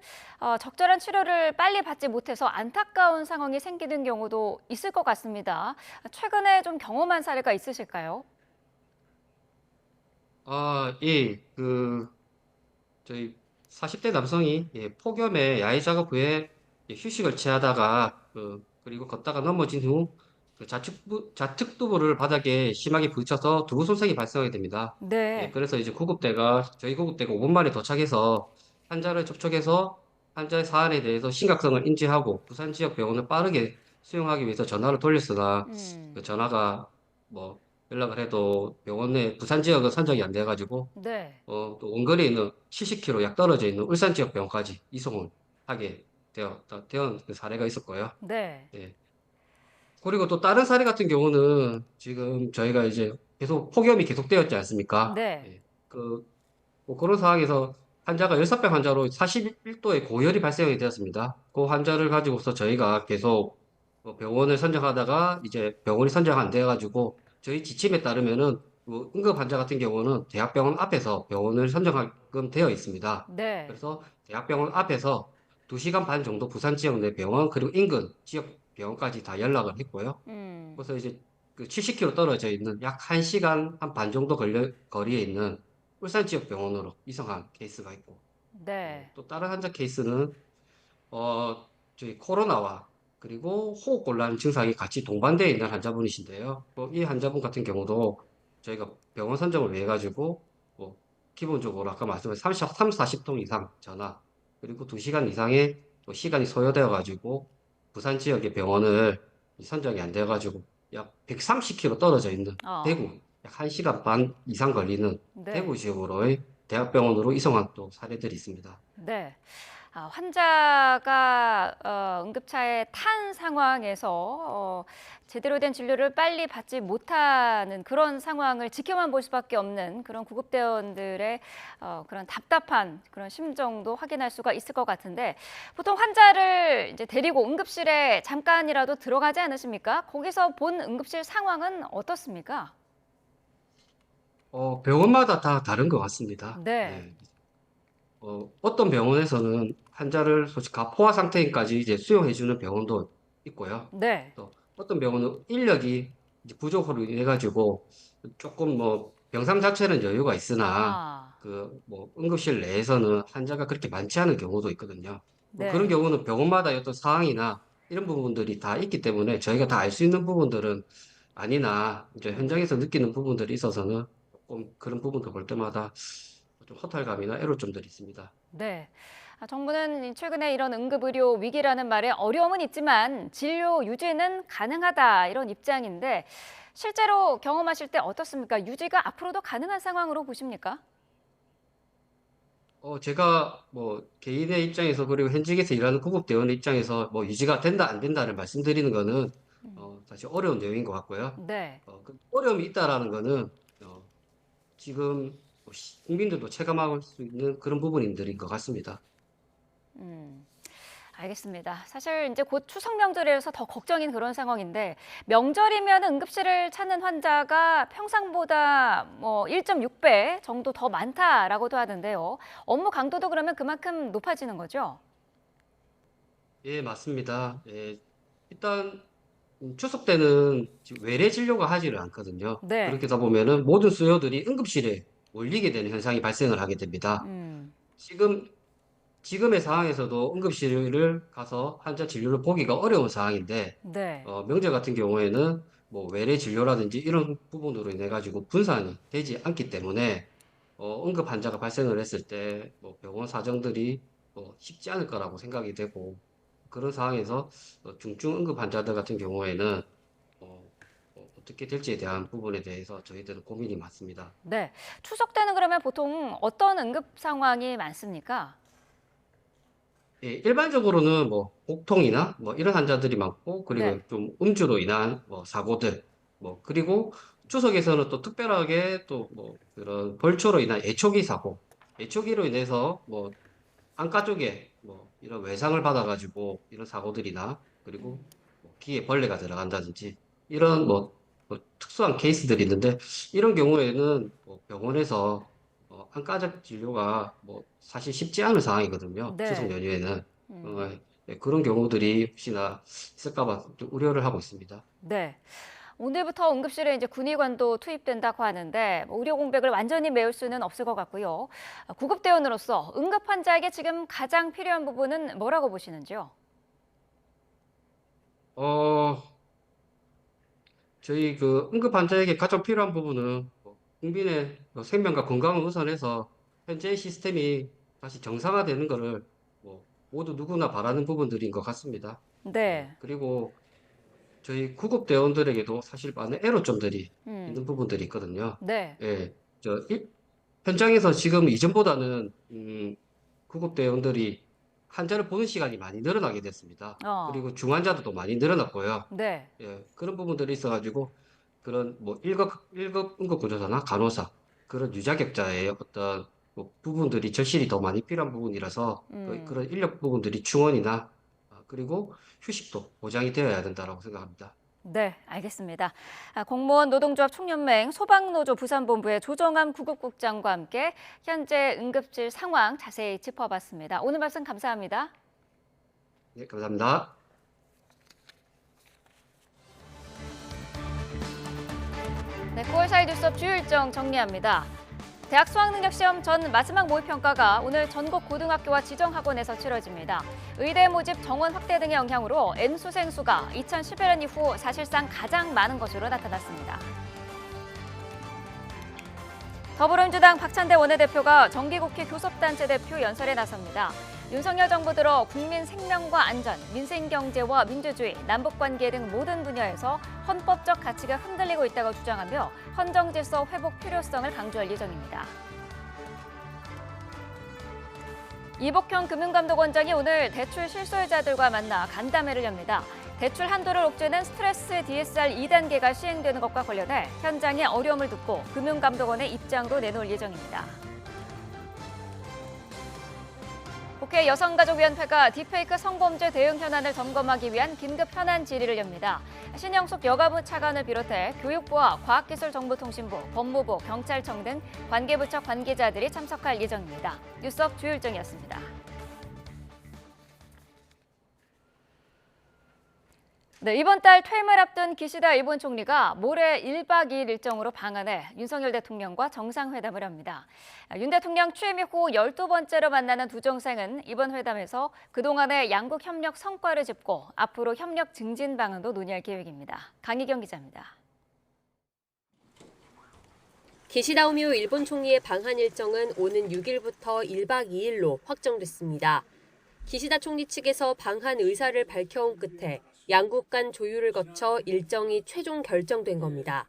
적절한 치료를 빨리 받지 못해서 안타까운 상황이 생기는 경우도 있을 것 같습니다. 최근에 좀 경험한 사례가 있으실까요? 예. 저희 40대 남성이 폭염에 야외 작업 후에 휴식을 취하다가 그리고 걷다가 넘어진 후 좌측두부를 바닥에 심하게 부딪혀서 두부 손상이 발생하게 됩니다. 네. 그래서 이제 저희 구급대가 5분 만에 도착해서 환자를 접촉해서 환자의 사안에 대해서 심각성을 인지하고 부산 지역 병원을 빠르게 수용하기 위해서 전화를 돌렸으나 그 전화가 뭐 연락을 해도 병원에 부산 지역은 선정이 안 돼가지고 네. 또 원거리에 있는 70km 약 떨어져 있는 울산 지역 병원까지 이송을 하게 되어 그 사례가 있었고요. 네. 예. 그리고 또 다른 사례 같은 경우는 지금 저희가 이제 계속 폭염이 계속되었지 않습니까? 네. 뭐 그런 상황에서 환자가 열사병 환자로 41도의 고열이 발생이 되었습니다. 그 환자를 가지고서 저희가 계속 병원을 선정하다가 이제 병원이 선정 안 돼가지고 저희 지침에 따르면은 뭐 응급 환자 같은 경우는 대학병원 앞에서 병원을 선정하게끔 되어 있습니다. 네. 그래서 대학병원 앞에서 2시간 반 정도 부산 지역 내 병원 그리고 인근 지역 병원까지 다 연락을 했고요. 그래서 이제 그 70km 떨어져 있는 약 1시간 한 반 정도 거리에 있는 울산 지역 병원으로 이송한 케이스가 있고 네. 또 다른 환자 케이스는 저희 코로나와 그리고 호흡곤란 증상이 같이 동반되어 있는 환자분이신데요. 이 환자분 같은 경우도 저희가 병원 선정을 위해 가지고 뭐 기본적으로 아까 말씀하신 40통 이상 전화 그리고 2시간 이상의 또 시간이 소요되어 가지고 부산 지역의 병원을 선정이 안 돼 가지고 약 130km 떨어져 있는 대구 약 1시간 반 이상 걸리는 네. 대구 지역으로의 대학병원으로 이송한 또 사례들이 있습니다. 네. 환자가 응급차에 탄 상황에서 제대로 된 진료를 빨리 받지 못하는 그런 상황을 지켜만 볼 수밖에 없는 그런 구급대원들의 그런 답답한 그런 심정도 확인할 수가 있을 것 같은데 보통 환자를 이제 데리고 응급실에 잠깐이라도 들어가지 않으십니까? 거기서 본 응급실 상황은 어떻습니까? 병원마다 다 다른 것 같습니다. 네. 어떤 병원에서는 환자를 솔직히 가포화 상태까지 이제 수용해주는 병원도 있고요. 네. 또 어떤 병원은 인력이 이제 부족으로 인해 가지고 조금 뭐 병상 자체는 여유가 있으나 그 뭐 응급실 내에서는 환자가 그렇게 많지 않은 경우도 있거든요. 뭐 네. 그런 경우는 병원마다 어떤 상황이나 이런 부분들이 다 있기 때문에 저희가 다 알 수 있는 부분들은 아니나 이제 현장에서 느끼는 부분들이 있어서는 조금 그런 부분도 볼 때마다 좀 허탈감이나 애로점들이 있습니다. 네. 정부는 최근에 이런 응급의료 위기라는 말에 어려움은 있지만 진료 유지는 가능하다 이런 입장인데 실제로 경험하실 때 어떻습니까? 유지가 앞으로도 가능한 상황으로 보십니까? 제가 뭐 개인의 입장에서 그리고 현직에서 일하는 구급대원의 입장에서 뭐 유지가 된다 안 된다를 말씀드리는 거는 사실 어려운 내용인 것 같고요. 네. 그 어려움이 있다라는 거는 지금 국민들도 체감할 수 있는 그런 부분들인 것 같습니다. 알겠습니다. 사실 이제 곧 추석 명절이라서 더 걱정인 그런 상황인데 명절이면 응급실을 찾는 환자가 평상보다 뭐 1.6배 정도 더 많다라고도 하던데요. 업무 강도도 그러면 그만큼 높아지는 거죠? 예, 맞습니다. 예, 일단 추석 때는 지금 외래 진료가 하지를 않거든요. 네. 그렇게 되다 보면은 모든 수요들이 응급실에 몰리게 되는 현상이 발생을 하게 됩니다. 지금의 상황에서도 응급실을 가서 환자 진료를 보기가 어려운 상황인데, 네. 명절 같은 경우에는 뭐 외래 진료라든지 이런 부분으로 인해 가지고 분산이 되지 않기 때문에 응급 환자가 발생을 했을 때 뭐 병원 사정들이 쉽지 않을 거라고 생각이 되고 그런 상황에서 중증 응급 환자들 같은 경우에는 어떻게 될지에 대한 부분에 대해서 저희들은 고민이 많습니다. 네. 추석 때는 그러면 보통 어떤 응급 상황이 많습니까? 예, 일반적으로는 뭐 복통이나 뭐 이런 환자들이 많고 그리고 네. 좀 음주로 인한 뭐 사고들 뭐 그리고 추석에서는 또 특별하게 또 뭐 그런 벌초로 인한 예초기 사고, 예초기로 인해서 뭐 안과 쪽에 뭐 이런 외상을 받아가지고 이런 사고들이나 그리고 뭐 귀에 벌레가 들어간다든지 이런 뭐 특수한 케이스들이 있는데 이런 경우에는 뭐 병원에서 안과적 진료가 뭐 사실 쉽지 않은 상황이거든요. 네. 추석 연휴에는. 네, 그런 경우들이 혹시나 있을까 봐 좀 우려를 하고 있습니다. 네. 오늘부터 응급실에 이제 군의관도 투입된다고 하는데 의료 공백을 완전히 메울 수는 없을 것 같고요. 구급대원으로서 응급 환자에게 지금 가장 필요한 부분은 뭐라고 보시는지요? 저희 그 응급 환자에게 가장 필요한 부분은 국민의 생명과 건강을 우선해서 현재의 시스템이 다시 정상화되는 것을 모두 누구나 바라는 부분들인 것 같습니다. 네. 그리고 저희 구급 대원들에게도 사실 많은 애로점들이 있는 부분들이 있거든요. 네. 예, 현장에서 지금 이전보다는 구급 대원들이 환자를 보는 시간이 많이 늘어나게 됐습니다. 그리고 중환자도 많이 늘어났고요. 네. 예, 그런 부분들이 있어가지고 그런 뭐 1급 응급구조사나 간호사 그런 유자격자의 어떤 뭐 부분들이 절실히 더 많이 필요한 부분이라서 그런 인력 부분들이 충원이나 그리고 휴식도 보장이 되어야 된다라고 생각합니다. 네, 알겠습니다. 공무원 노동조합 총연맹 소방노조 부산본부의 조정암 구급국장과 함께 현재 응급실 상황 자세히 짚어봤습니다. 오늘 말씀 감사합니다. 네, 감사합니다. 네, 9월 4일 뉴스업 주요 일정 정리합니다. 대학 수학능력시험 전 마지막 모의평가가 오늘 전국 고등학교와 지정학원에서 치러집니다. 의대 모집 정원 확대 등의 영향으로 N수생 수가 2011년 이후 사실상 가장 많은 것으로 나타났습니다. 더불어민주당 박찬대 원내대표가 정기국회 교섭단체 대표 연설에 나섭니다. 윤석열 정부 들어 국민 생명과 안전, 민생경제와 민주주의, 남북관계 등 모든 분야에서 헌법적 가치가 흔들리고 있다고 주장하며 헌정질서 회복 필요성을 강조할 예정입니다. 이복형 금융감독원장이 오늘 대출 실소유자들과 만나 간담회를 엽니다. 대출 한도를 옥죄는 스트레스 DSR 2단계가 시행되는 것과 관련해 현장의 어려움을 듣고 금융감독원의 입장도 내놓을 예정입니다. 국회 여성가족위원회가 딥페이크 성범죄 대응 현안을 점검하기 위한 긴급 현안 질의를 엽니다. 신영숙 여가부 차관을 비롯해 교육부와 과학기술정보통신부, 법무부, 경찰청 등 관계부처 관계자들이 참석할 예정입니다. 뉴스업 주요 일정이었습니다. 네, 이번 달 퇴임을 앞둔 기시다 일본 총리가 모레 1박 2일 일정으로 방한해 윤석열 대통령과 정상회담을 합니다. 윤 대통령 취임 이후 12번째로 만나는 두 정상은 이번 회담에서 그동안의 양국 협력 성과를 짚고 앞으로 협력 증진 방안도 논의할 계획입니다. 강희경 기자입니다. 기시다 후미오 일본 총리의 방한 일정은 오는 6일부터 1박 2일로 확정됐습니다. 기시다 총리 측에서 방한 의사를 밝혀온 끝에 양국 간 조율을 거쳐 일정이 최종 결정된 겁니다.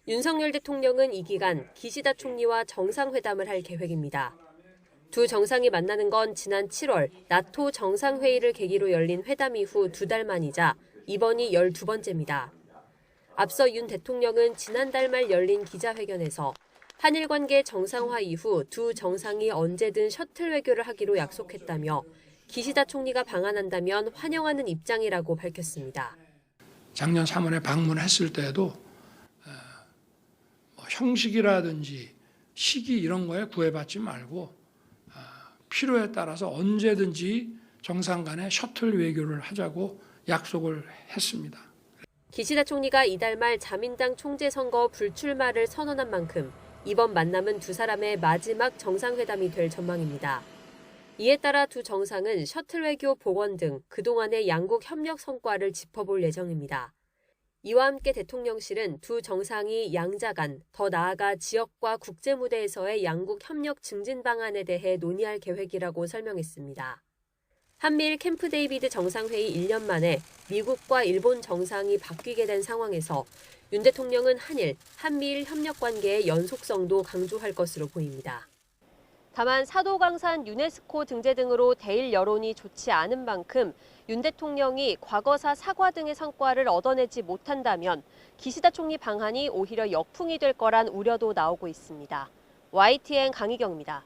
윤석열 대통령은 이 기간 기시다 총리와 정상회담을 할 계획입니다. 두 정상이 만나는 건 지난 7월 나토 정상회의를 계기로 열린 회담 이후 2달 만이자 이번이 12번째입니다. 앞서 윤 대통령은 지난달 말 열린 기자회견에서 한일 관계 정상화 이후 두 정상이 언제든 셔틀 외교를 하기로 약속했다며 기시다 총리가 방한한다면 환영하는 입장이라고 밝혔습니다. 작년 3월에 방문했을 때도 형식이라든지 시기 이런 거에 구애받지 말고 필요에 따라서 언제든지 정상 간에 셔틀 외교를 하자고 약속을 했습니다. 기시다 총리가 이달 말 자민당 총재 선거 불출마를 선언한 만큼 이번 만남은 두 사람의 마지막 정상회담이 될 전망입니다. 이에 따라 두 정상은 셔틀 외교 복원 등 그동안의 양국 협력 성과를 짚어볼 예정입니다. 이와 함께 대통령실은 두 정상이 양자 간, 더 나아가 지역과 국제 무대에서의 양국 협력 증진 방안에 대해 논의할 계획이라고 설명했습니다. 한미일 캠프 데이비드 정상회의 1년 만에 미국과 일본 정상이 바뀌게 된 상황에서 윤 대통령은 한미일 협력 관계의 연속성도 강조할 것으로 보입니다. 다만 사도강산 유네스코 등재 등으로 대일 여론이 좋지 않은 만큼 윤 대통령이 과거사 사과 등의 성과를 얻어내지 못한다면 기시다 총리 방한이 오히려 역풍이 될 거란 우려도 나오고 있습니다. YTN 강희경입니다.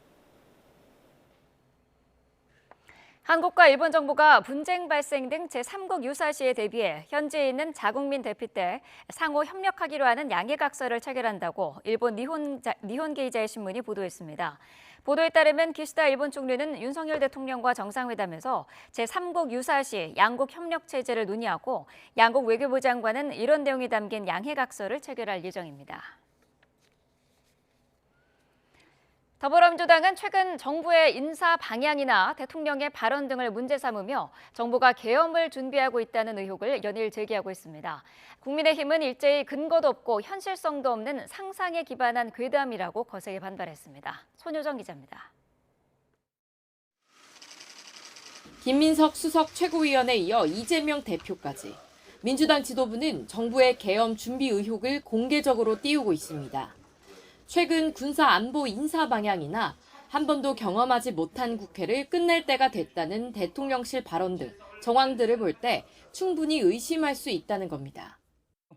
한국과 일본 정부가 분쟁 발생 등 제3국 유사시에 대비해 현지에 있는 자국민 대피 때 상호 협력하기로 하는 양해각서를 체결한다고 일본 니혼게이자의 신문이 보도했습니다. 보도에 따르면 기시다 일본 총리는 윤석열 대통령과 정상회담에서 제3국 유사시 양국 협력 체제를 논의하고 양국 외교부 장관은 이런 내용이 담긴 양해각서를 체결할 예정입니다. 더불어민주당은 최근 정부의 인사 방향이나 대통령의 발언 등을 문제 삼으며 정부가 계엄을 준비하고 있다는 의혹을 연일 제기하고 있습니다. 국민의힘은 일제히 근거도 없고 현실성도 없는 상상에 기반한 괴담이라고 거세게 반발했습니다. 손효정 기자입니다. 김민석 수석 최고위원에 이어 이재명 대표까지 민주당 지도부는 정부의 계엄 준비 의혹을 공개적으로 띄우고 있습니다. 최근 군사 안보 인사 방향이나 한 번도 경험하지 못한 국회를 끝낼 때가 됐다는 대통령실 발언 등 정황들을 볼 때 충분히 의심할 수 있다는 겁니다.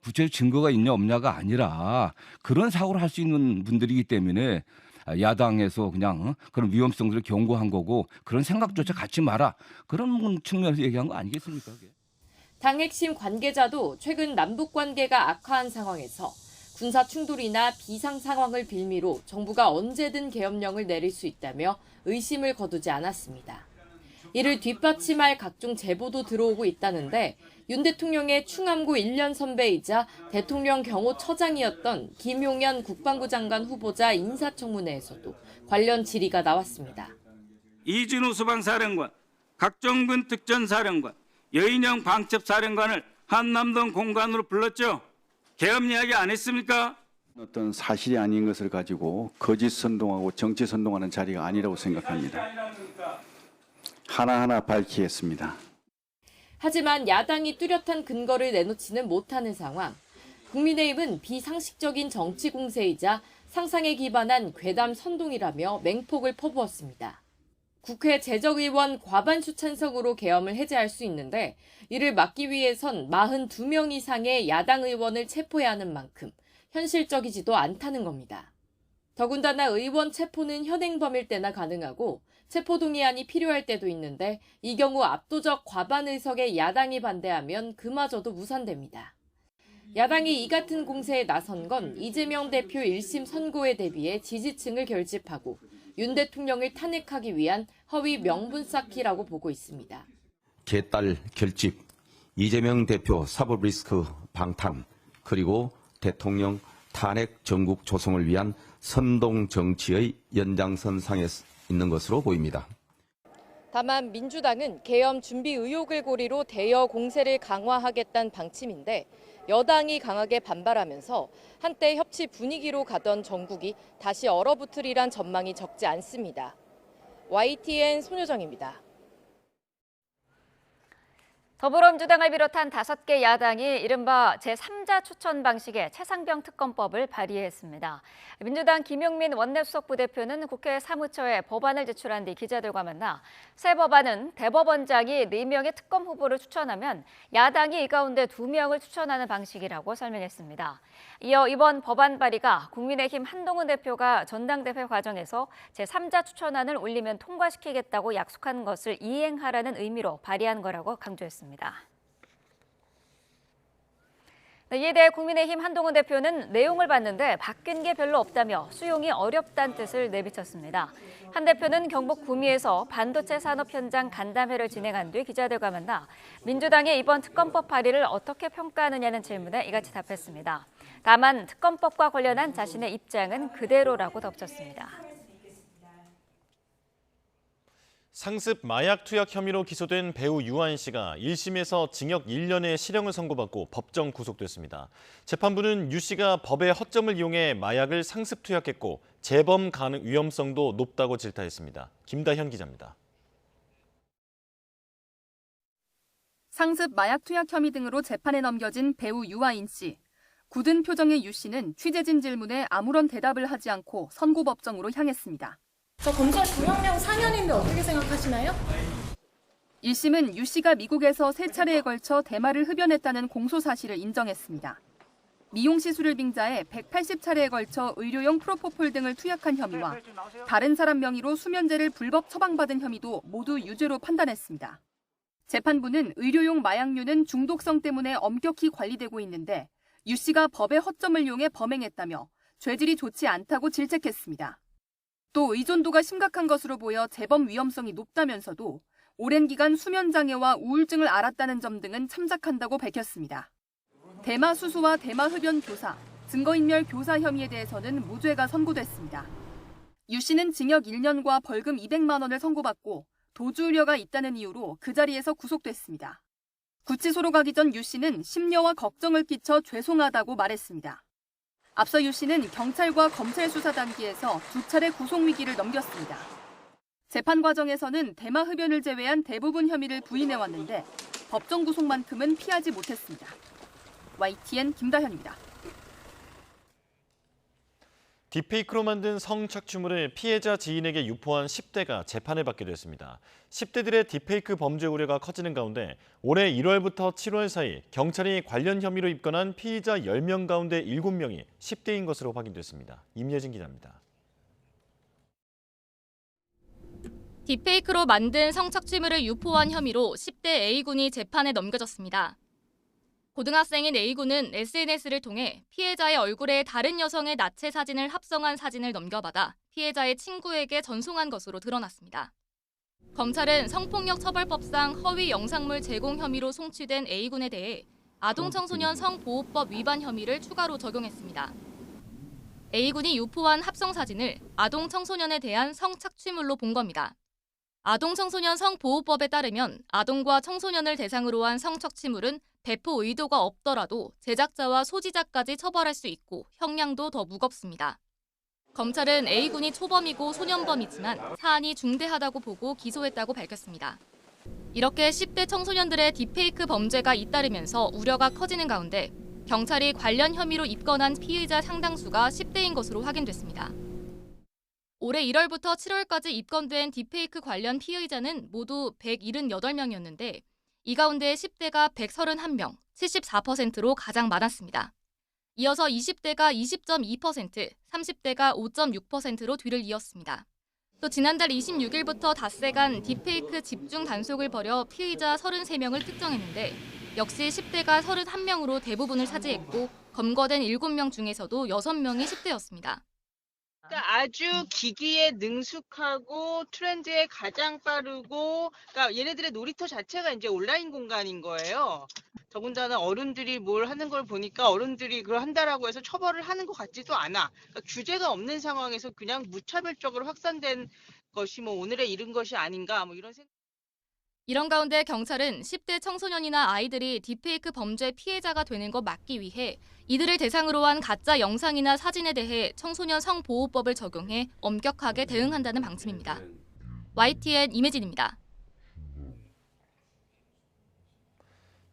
구체적 증거가 있냐 없냐가 아니라 그런 사고를 할 수 있는 분들이기 때문에 야당에서 그냥 그런 위험성들을 경고한 거고 그런 생각조차 갖지 마라. 그런 측면에서 얘기한 거 아니겠습니까? 그게? 당 핵심 관계자도 최근 남북 관계가 악화한 상황에서 군사 충돌이나 비상 상황을 빌미로 정부가 언제든 계엄령을 내릴 수 있다며 의심을 거두지 않았습니다. 이를 뒷받침할 각종 제보도 들어오고 있다는데 윤 대통령의 충암고 1년 선배이자 대통령 경호처장이었던 김용현 국방부 장관 후보자 인사청문회에서도 관련 질의가 나왔습니다. 이진우 수방사령관, 각종군 특전사령관, 여인영 방첩사령관을 한남동 공간으로 불렀죠. 계엄 이야기 안 했습니까? 어떤 사실이 아닌 것을 가지고 거짓 선동하고 정치 선동하는 자리가 아니라고 생각합니다. 하나하나 밝히겠습니다. 하지만 야당이 뚜렷한 근거를 내놓지는 못하는 상황. 국민의힘은 비상식적인 정치 공세이자 상상에 기반한 괴담 선동이라며 맹폭을 퍼부었습니다. 국회 재적의원 과반수 찬성으로 계엄을 해제할 수 있는데 이를 막기 위해선 42명 이상의 야당 의원을 체포해야 하는 만큼 현실적이지도 않다는 겁니다. 더군다나 의원 체포는 현행범일 때나 가능하고 체포동의안이 필요할 때도 있는데 이 경우 압도적 과반 의석의 야당이 반대하면 그마저도 무산됩니다. 야당이 이 같은 공세에 나선 건 이재명 대표 1심 선고에 대비해 지지층을 결집하고 윤 대통령을 탄핵하기 위한 허위 명분 쌓기라고 보고 있습니다. 개딸 결집, 이재명 대표 사법 리스크 방탄, 그리고 대통령 탄핵 전국 조성을 위한 선동 정치의 연장선상에 있는 것으로 보입니다. 다만 민주당은 계엄 준비 의혹을 고리로 대여 공세를 강화하겠다는 방침인데 여당이 강하게 반발하면서 한때 협치 분위기로 가던 전국이 다시 얼어붙으리란 전망이 적지 않습니다. YTN 손효정입니다. 더불어민주당을 비롯한 5개 야당이 이른바 제3자 추천 방식의 최상병 특검법을 발의했습니다. 민주당 김용민 원내수석 부대표는 국회 사무처에 법안을 제출한 뒤 기자들과 만나 새 법안은 대법원장이 4명의 특검 후보를 추천하면 야당이 이 가운데 2명을 추천하는 방식이라고 설명했습니다. 이어 이번 법안 발의가 국민의힘 한동훈 대표가 전당대회 과정에서 제3자 추천안을 올리면 통과시키겠다고 약속한 것을 이행하라는 의미로 발의한 거라고 강조했습니다. 이에 대해 국민의힘 한동훈 대표는 내용을 봤는데 바뀐 게 별로 없다며 수용이 어렵다는 뜻을 내비쳤습니다. 한 대표는 경북 구미에서 반도체 산업 현장 간담회를 진행한 뒤 기자들과 만나 민주당의 이번 특검법 발의를 어떻게 평가하느냐는 질문에 이같이 답했습니다. 다만 특검법과 관련한 자신의 입장은 그대로라고 덧붙였습니다. 상습 마약 투약 혐의로 기소된 배우 유아인 씨가 1심에서 징역 1년의 실형을 선고받고 법정 구속됐습니다. 재판부는 유 씨가 법의 허점을 이용해 마약을 상습 투약했고 재범 가능 위험성도 높다고 질타했습니다. 김다현 기자입니다. 상습 마약 투약 혐의 등으로 재판에 넘겨진 배우 유아인 씨. 굳은 표정의 유 씨는 취재진 질문에 아무런 대답을 하지 않고 선고법정으로 향했습니다. 저 검찰 구형령 4년인데 어떻게 생각하시나요? 1심은 유 씨가 미국에서 3차례에 걸쳐 대마를 흡연했다는 공소 사실을 인정했습니다. 미용 시술을 빙자해 180차례에 걸쳐 의료용 프로포폴 등을 투약한 혐의와 다른 사람 명의로 수면제를 불법 처방받은 혐의도 모두 유죄로 판단했습니다. 재판부는 의료용 마약류는 중독성 때문에 엄격히 관리되고 있는데 유 씨가 법의 허점을 이용해 범행했다며 죄질이 좋지 않다고 질책했습니다. 또 의존도가 심각한 것으로 보여 재범 위험성이 높다면서도 오랜 기간 수면장애와 우울증을 앓았다는 점 등은 참작한다고 밝혔습니다. 대마 수수와 대마 흡연 교사, 증거인멸 교사 혐의에 대해서는 무죄가 선고됐습니다. 유 씨는 징역 1년과 벌금 200만 원을 선고받고 도주 우려가 있다는 이유로 그 자리에서 구속됐습니다. 구치소로 가기 전 유 씨는 심려와 걱정을 끼쳐 죄송하다고 말했습니다. 앞서 유 씨는 경찰과 검찰 수사 단계에서 2차례 구속 위기를 넘겼습니다. 재판 과정에서는 대마 흡연을 제외한 대부분 혐의를 부인해왔는데 법정 구속만큼은 피하지 못했습니다. YTN 김다현입니다. 딥페이크로 만든 성착취물을 피해자 지인에게 유포한 10대가 재판을 받게 됐습니다. 10대들의 딥페이크 범죄 우려가 커지는 가운데 올해 1월부터 7월 사이 경찰이 관련 혐의로 입건한 피의자 10명 가운데 7명이 10대인 것으로 확인됐습니다. 임예진 기자입니다. 딥페이크로 만든 성착취물을 유포한 혐의로 10대 A군이 재판에 넘겨졌습니다. 고등학생인 A군은 SNS를 통해 피해자의 얼굴에 다른 여성의 나체 사진을 합성한 사진을 넘겨받아 피해자의 친구에게 전송한 것으로 드러났습니다. 검찰은 성폭력처벌법상 허위 영상물 제공 혐의로 송치된 A군에 대해 아동청소년 성보호법 위반 혐의를 추가로 적용했습니다. A군이 유포한 합성 사진을 아동청소년에 대한 성착취물로 본 겁니다. 아동청소년 성보호법에 따르면 아동과 청소년을 대상으로 한 성착취물은 배포 의도가 없더라도 제작자와 소지자까지 처벌할 수 있고 형량도 더 무겁습니다. 검찰은 A군이 초범이고 소년범이지만 사안이 중대하다고 보고 기소했다고 밝혔습니다. 이렇게 10대 청소년들의 딥페이크 범죄가 잇따르면서 우려가 커지는 가운데 경찰이 관련 혐의로 입건한 피의자 상당수가 10대인 것으로 확인됐습니다. 올해 1월부터 7월까지 입건된 딥페이크 관련 피의자는 모두 178명이었는데 이 가운데 10대가 131명, 74%로 가장 많았습니다. 이어서 20대가 20.2%, 30대가 5.6%로 뒤를 이었습니다. 또 지난달 26일부터 닷새간 딥페이크 집중 단속을 벌여 피의자 33명을 특정했는데 역시 10대가 31명으로 대부분을 차지했고 검거된 7명 중에서도 6명이 10대였습니다. 그러니까 아주 기기에 능숙하고 트렌드에 가장 빠르고, 그러니까 얘네들의 놀이터 자체가 이제 온라인 공간인 거예요. 더군다나 어른들이 뭘 하는 걸 보니까 어른들이 그걸 한다라고 해서 처벌을 하는 것 같지도 않아. 그러니까 규제가 없는 상황에서 그냥 무차별적으로 확산된 것이 뭐 오늘의 이른 것이 아닌가 뭐 이런 생각. 이런 가운데 경찰은 10대 청소년이나 아이들이 딥페이크 범죄 피해자가 되는 것 막기 위해 이들을 대상으로 한 가짜 영상이나 사진에 대해 청소년 성보호법을 적용해 엄격하게 대응한다는 방침입니다. YTN 임혜진입니다.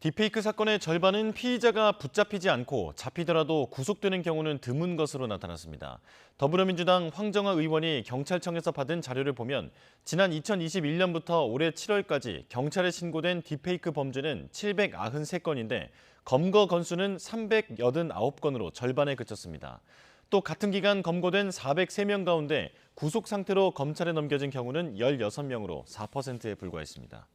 딥페이크 사건의 절반은 피의자가 붙잡히지 않고 잡히더라도 구속되는 경우는 드문 것으로 나타났습니다. 더불어민주당 황정화 의원이 경찰청에서 받은 자료를 보면 지난 2021년부터 올해 7월까지 경찰에 신고된 딥페이크 범죄는 793건인데 검거 건수는 389건으로 절반에 그쳤습니다. 또 같은 기간 검거된 403명 가운데 구속 상태로 검찰에 넘겨진 경우는 16명으로 4%에 불과했습니다.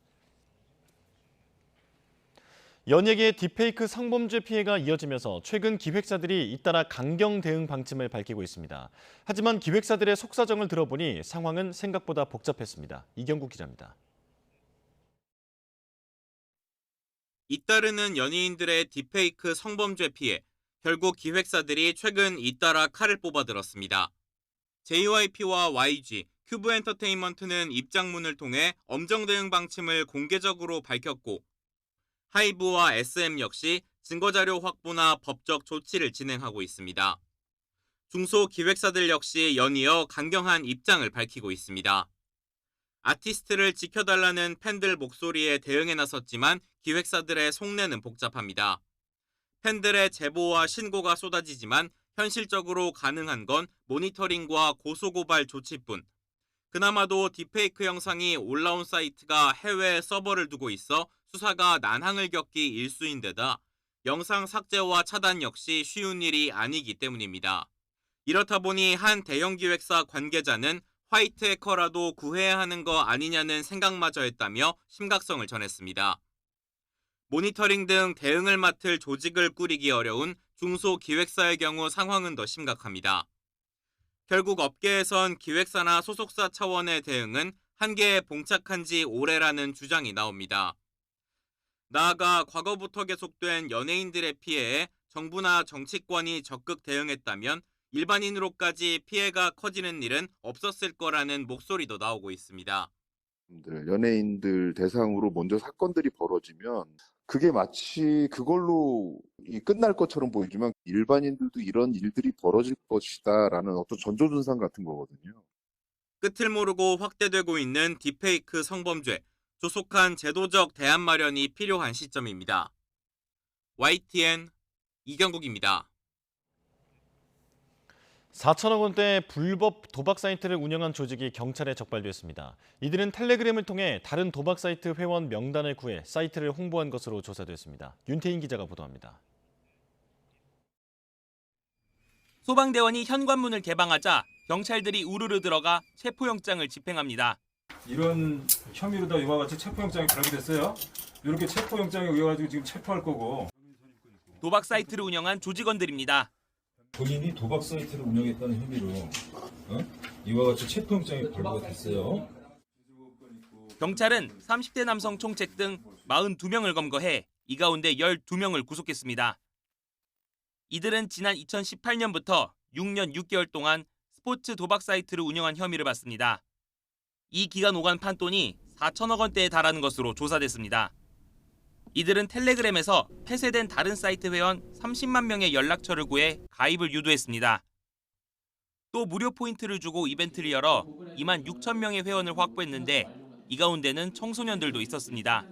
연예계의 딥페이크 성범죄 피해가 이어지면서 최근 기획사들이 잇따라 강경 대응 방침을 밝히고 있습니다. 하지만 기획사들의 속사정을 들어보니 상황은 생각보다 복잡했습니다. 이경국 기자입니다. 잇따르는 연예인들의 딥페이크 성범죄 피해, 결국 기획사들이 최근 잇따라 칼을 뽑아들었습니다. JYP와 YG, 큐브엔터테인먼트는 입장문을 통해 엄정 대응 방침을 공개적으로 밝혔고 하이브와 SM 역시 증거자료 확보나 법적 조치를 진행하고 있습니다. 중소기획사들 역시 연이어 강경한 입장을 밝히고 있습니다. 아티스트를 지켜달라는 팬들 목소리에 대응에 나섰지만 기획사들의 속내는 복잡합니다. 팬들의 제보와 신고가 쏟아지지만 현실적으로 가능한 건 모니터링과 고소고발 조치뿐. 그나마도 딥페이크 영상이 올라온 사이트가 해외에 서버를 두고 있어 수사가 난항을 겪기 일쑤인데다 영상 삭제와 차단 역시 쉬운 일이 아니기 때문입니다. 이렇다 보니 한 대형 기획사 관계자는 화이트 해커라도 구해야 하는 거 아니냐는 생각마저 했다며 심각성을 전했습니다. 모니터링 등 대응을 맡을 조직을 꾸리기 어려운 중소기획사의 경우 상황은 더 심각합니다. 결국 업계에선 기획사나 소속사 차원의 대응은 한계에 봉착한 지 오래라는 주장이 나옵니다. 나아가 과거부터 계속된 연예인들의 피해에 정부나 정치권이 적극 대응했다면 일반인으로까지 피해가 커지는 일은 없었을 거라는 목소리도 나오고 있습니다. 연예인들 대상으로 먼저 사건들이 벌어지면 그게 마치 그걸로 끝날 것처럼 보이지만 일반인들도 이런 일들이 벌어질 것이다라는 어떤 전조준상 같은 거거든요. 끝을 모르고 확대되고 있는 딥페이크 성범죄. 조속한 제도적 대안 마련이 필요한 시점입니다. YTN 이경국입니다. 4천억 원대 불법 도박 사이트를 운영한 조직이 경찰에 적발됐습니다. 이들은 텔레그램을 통해 다른 도박 사이트 회원 명단을 구해 사이트를 홍보한 것으로 조사됐습니다. 윤태인 기자가 보도합니다. 소방대원이 현관문을 개방하자 경찰들이 우르르 들어가 체포영장을 집행합니다. 이런 혐의로 이와 같이 체포영장이 발부됐어요. 이렇게 체포영장에 의해가지고 지금 체포할 거고. 도박 사이트를 운영한 조직원들입니다. 본인이 도박 사이트를 운영했다는 혐의로 이와 같이 체포영장이 발부가 됐어요. 경찰은 30대 남성 총책 등 42명을 검거해 이 가운데 12명을 구속했습니다. 이들은 지난 2018년부터 6년 6개월 동안 스포츠 도박 사이트를 운영한 혐의를 받습니다. 이 기간 오간 판돈이 4천억 원대에 달하는 것으로 조사됐습니다. 이들은 텔레그램에서 폐쇄된 다른 사이트 회원 30만 명의 연락처를 구해 가입을 유도했습니다. 또 무료 포인트를 주고 이벤트를 열어 2만 6천 명의 회원을 확보했는데 이 가운데는 청소년들도 있었습니다.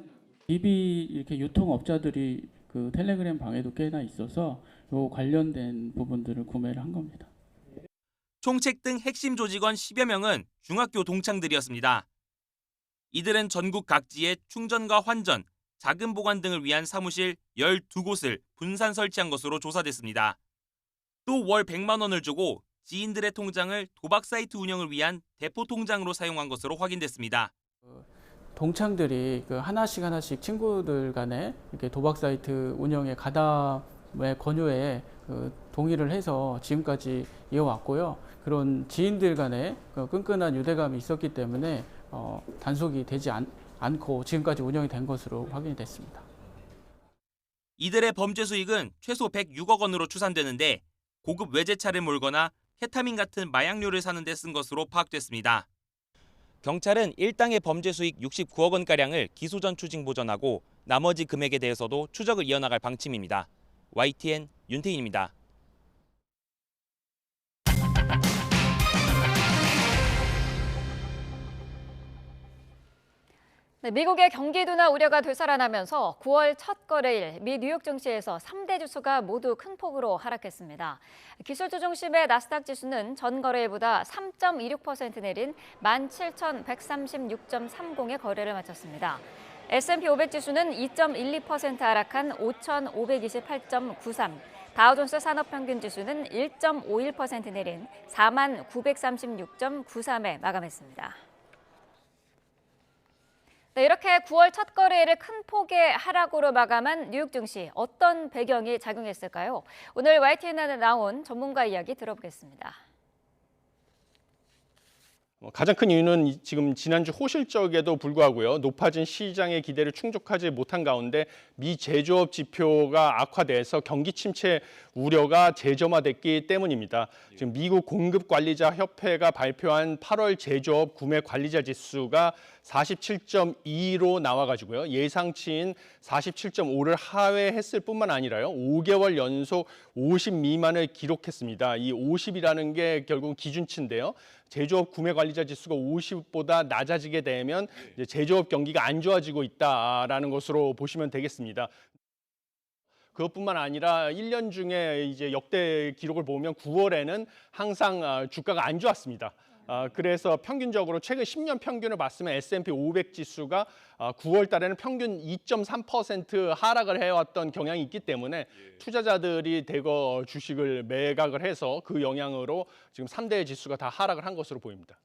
DB 이렇게 유통업자들이 그 텔레그램 방에도 꽤나 있어서 요 관련된 부분들을 구매를 한 겁니다. 총책 등 핵심 조직원 10여 명은 중학교 동창들이었습니다. 이들은 전국 각지에 충전과 환전, 자금 보관 등을 위한 사무실 12곳을 분산 설치한 것으로 조사됐습니다. 또 월 100만 원을 주고 지인들의 통장을 도박 사이트 운영을 위한 대포 통장으로 사용한 것으로 확인됐습니다. 동창들이 그 하나씩 친구들 간에 이렇게 도박 사이트 운영에 가담의 권유에 그 동의를 해서 지금까지 이어왔고요. 그런 지인들 간에 그 끈끈한 유대감이 있었기 때문에 단속이 되지 않고 지금까지 운영이 된 것으로 확인이 됐습니다. 이들의 범죄 수익은 최소 106억 원으로 추산되는데 고급 외제차를 몰거나 케타민 같은 마약류를 사는 데 쓴 것으로 파악됐습니다. 경찰은 일당의 범죄 수익 69억 원가량을 기소 전 추징 보전하고 나머지 금액에 대해서도 추적을 이어나갈 방침입니다. YTN 윤태인입니다. 네, 미국의 경기 둔화 우려가 되살아나면서 9월 첫 거래일 미 뉴욕 증시에서 3대 지수가 모두 큰 폭으로 하락했습니다. 기술주중심의 나스닥 지수는 전 거래일보다 3.26% 내린 17,136.30의 거래를 마쳤습니다. S&P 500 지수는 2.12% 하락한 5,528.93, 다우존스 산업평균 지수는 1.51% 내린 4936.93에 마감했습니다. 네, 이렇게 9월 첫 거래일을 큰 폭의 하락으로 마감한 뉴욕 증시, 어떤 배경이 작용했을까요? 오늘 YTN에 나온 전문가 이야기 들어보겠습니다. 가장 큰 이유는 지금 지난주 호실적에도 불구하고요. 높아진 시장의 기대를 충족하지 못한 가운데 미 제조업 지표가 악화돼서 경기 침체 우려가 재점화됐기 때문입니다. 지금 미국 공급관리자협회가 발표한 8월 제조업 구매 관리자 지수가 47.2로 나와가지고요. 예상치인 47.5를 하회했을 뿐만 아니라요. 5개월 연속 50 미만을 기록했습니다. 이 50이라는 게 결국 기준치인데요. 제조업 구매 관리자 지수가 50보다 낮아지게 되면 이제 제조업 경기가 안 좋아지고 있다라는 것으로 보시면 되겠습니다. 그것뿐만 아니라 1년 중에 이제 역대 기록을 보면 9월에는 항상 주가가 안 좋았습니다. 그래서 평균적으로 최근 10년 평균을 봤으면 S&P 500 지수가 9월 달에는 평균 2.3% 하락을 해왔던 경향이 있기 때문에 투자자들이 대거 주식을 매각을 해서 그 영향으로 지금 3대 지수가 다 하락을 한 것으로 보입니다.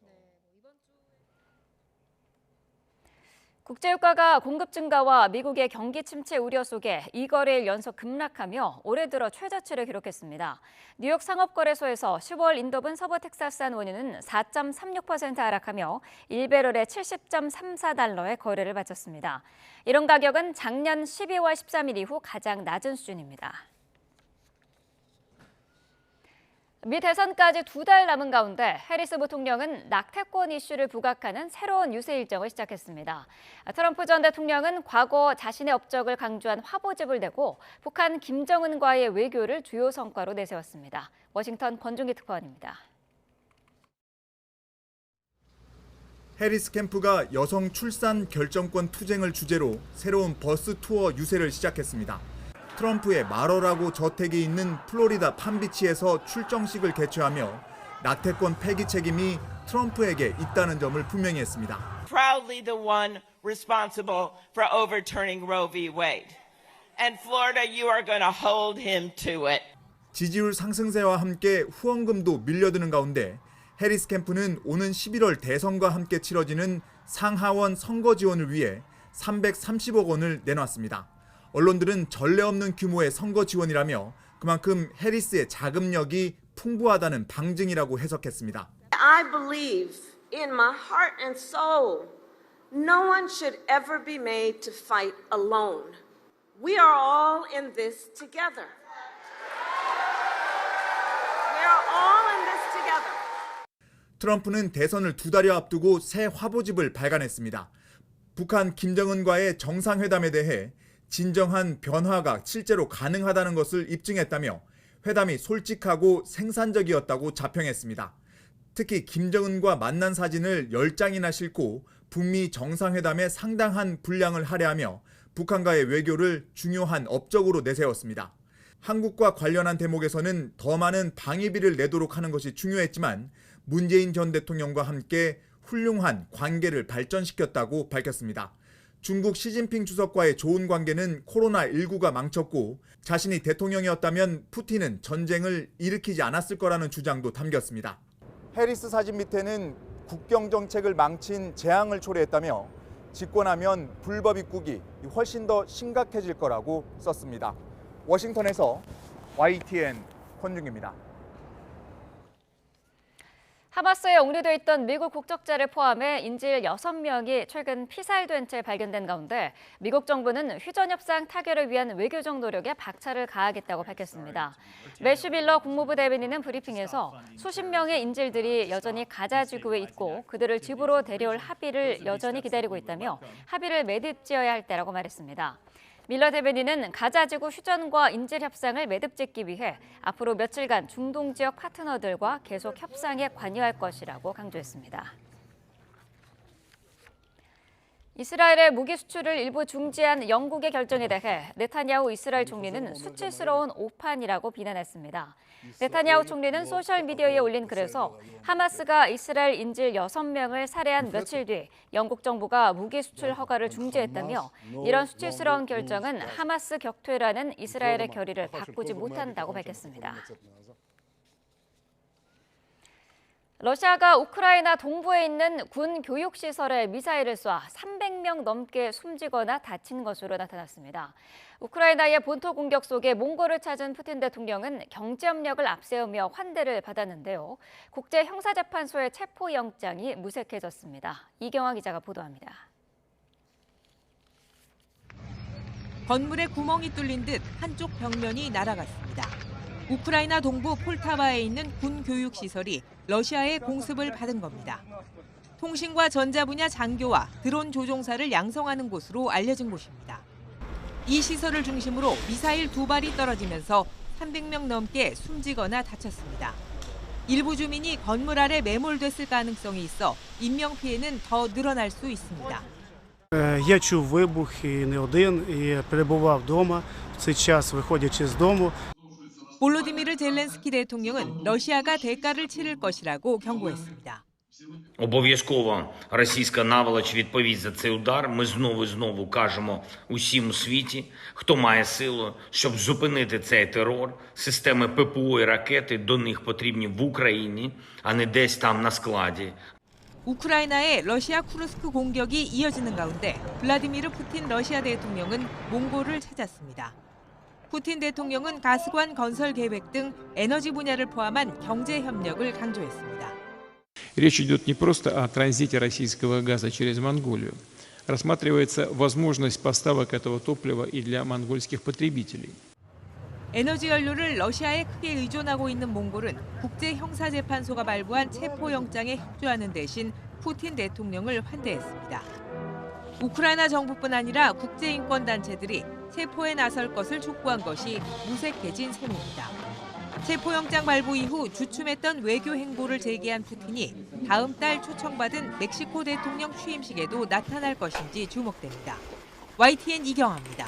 국제유가가 공급 증가와 미국의 경기 침체 우려 속에 2거래일 연속 급락하며 올해 들어 최저치를 기록했습니다. 뉴욕 상업거래소에서 10월 인도분 서부 텍사스산 원유는 4.36% 하락하며 1배럴에 70.34달러의 거래를 마쳤습니다. 이런 가격은 작년 12월 13일 이후 가장 낮은 수준입니다. 미 대선까지 2달 남은 가운데 해리스 부통령은 낙태권 이슈를 부각하는 새로운 유세 일정을 시작했습니다. 트럼프 전 대통령은 과거 자신의 업적을 강조한 화보집을 내고 북한 김정은과의 외교를 주요 성과로 내세웠습니다. 워싱턴 권중기 특파원입니다. 해리스 캠프가 여성 출산 결정권 투쟁을 주제로 새로운 버스 투어 유세를 시작했습니다. 트럼프의 마러라고 저택이 있는 플로리다 팜비치에서 출정식을 개최하며 낙태권 폐기 책임이 트럼프에게 있다는 점을 분명히 했습니다. Proudly the one responsible for overturning Roe v. Wade. And Florida, you are going to hold him to it. 지지율 상승세와 함께 후원금도 밀려드는 가운데 해리스 캠프는 오는 11월 대선과 함께 치러지는 상하원 선거 지원을 위해 330억 원을 내놨습니다. 언론들은 전례 없는 규모의 선거 지원이라며 그만큼 해리스의 자금력이 풍부하다는 방증이라고 해석했습니다. I believe in my heart and soul, no one should ever be made to fight alone. We are all in this together. We are all in this together. 트럼프는 대선을 2달여 앞두고 새 화보집을 발간했습니다. 북한 김정은과의 정상회담에 대해 진정한 변화가 실제로 가능하다는 것을 입증했다며 회담이 솔직하고 생산적이었다고 자평했습니다. 특히 김정은과 만난 사진을 10장이나 싣고 북미 정상회담에 상당한 분량을 할애하며 북한과의 외교를 중요한 업적으로 내세웠습니다. 한국과 관련한 대목에서는 더 많은 방위비를 내도록 하는 것이 중요했지만 문재인 전 대통령과 함께 훌륭한 관계를 발전시켰다고 밝혔습니다. 중국 시진핑 주석과의 좋은 관계는 코로나19가 망쳤고 자신이 대통령이었다면 푸틴은 전쟁을 일으키지 않았을 거라는 주장도 담겼습니다. 해리스 사진 밑에는 국경 정책을 망친 재앙을 초래했다며 집권하면 불법 입국이 훨씬 더 심각해질 거라고 썼습니다. 워싱턴에서 YTN 권중입니다. 하마스에 옥리돼 있던 미국 국적자를 포함해 인질 6명이 최근 피살된 채 발견된 가운데 미국 정부는 휴전협상 타결을 위한 외교적 노력에 박차를 가하겠다고 밝혔습니다. 매슈 밀러 국무부 대변인은 브리핑에서 수십 명의 인질들이 여전히 가자 지구에 있고 그들을 집으로 데려올 합의를 여전히 기다리고 있다며 합의를 매듭지어야 할 때라고 말했습니다. 밀러 대변인은 가자지구 휴전과 인질 협상을 매듭짓기 위해 앞으로 며칠간 중동 지역 파트너들과 계속 협상에 관여할 것이라고 강조했습니다. 이스라엘의 무기 수출을 일부 중지한 영국의 결정에 대해 네타냐후 이스라엘 총리는 수치스러운 오판이라고 비난했습니다. 네타냐후 총리는 소셜미디어에 올린 글에서 하마스가 이스라엘 인질 6명을 살해한 며칠 뒤 영국 정부가 무기 수출 허가를 중지했다며 이런 수치스러운 결정은 하마스 격퇴라는 이스라엘의 결의를 바꾸지 못한다고 밝혔습니다. 러시아가 우크라이나 동부에 있는 군 교육시설에 미사일을 쏴 300명 넘게 숨지거나 다친 것으로 나타났습니다. 우크라이나의 본토 공격 속에 몽골을 찾은 푸틴 대통령은 경제협력을 앞세우며 환대를 받았는데요. 국제형사재판소의 체포영장이 무색해졌습니다. 이경화 기자가 보도합니다. 건물에 구멍이 뚫린 듯 한쪽 벽면이 날아갔습니다. 우크라이나 동부 폴타바에 있는 군 교육 시설이 러시아의 공습을 받은 겁니다. 통신과 전자 분야 장교와 드론 조종사를 양성하는 곳으로 알려진 곳입니다. 이 시설을 중심으로 미사일 2발이 떨어지면서 300명 넘게 숨지거나 다쳤습니다. 일부 주민이 건물 아래 매몰됐을 가능성이 있어 인명 피해는 더 늘어날 수 있습니다. Я чув вибухи не один і перебував вдома. В цей час, виходячи з дому, 볼로디미르 젤렌스키 대통령은 러시아가 대가를 치를 것이라고 경고했습니다. Обов'язково російська наволоч відповість за цей удар. Ми знову і знову кажемо усім у світі, хто має силу, щоб зупинити цей терор. Системи ППО і ракети до них потрібні в Україні, а не десь там на складі. 우크라이나의 러시아 쿠르스크 공격이 이어지는 가운데 블라디미르 푸틴 러시아 대통령은 몽골을 찾았습니다. 푸틴 대통령은 가스관 건설 계획 등 에너지 분야를 포함한 경제 협력을 강조했습니다. Речь идет не просто о транзите российского газа через Монголию. Рассматривается возможность поставок этого топлива и для монгольских потребителей. 에너지 연료를 러시아에 크게 의존하고 있는 몽골은 국제형사재판소가 발부한 체포영장에 협조하는 대신 푸틴 대통령을 환대했습니다. 우크라이나 정부뿐 아니라 국제인권단체들이 체포에 나설 것을 촉구한 것이 무색해진 셈입니다. 체포영장 발부 이후 주춤했던 외교 행보를 재개한 푸틴이 다음 달 초청받은 멕시코 대통령 취임식에도 나타날 것인지 주목됩니다. YTN 이경아입니다.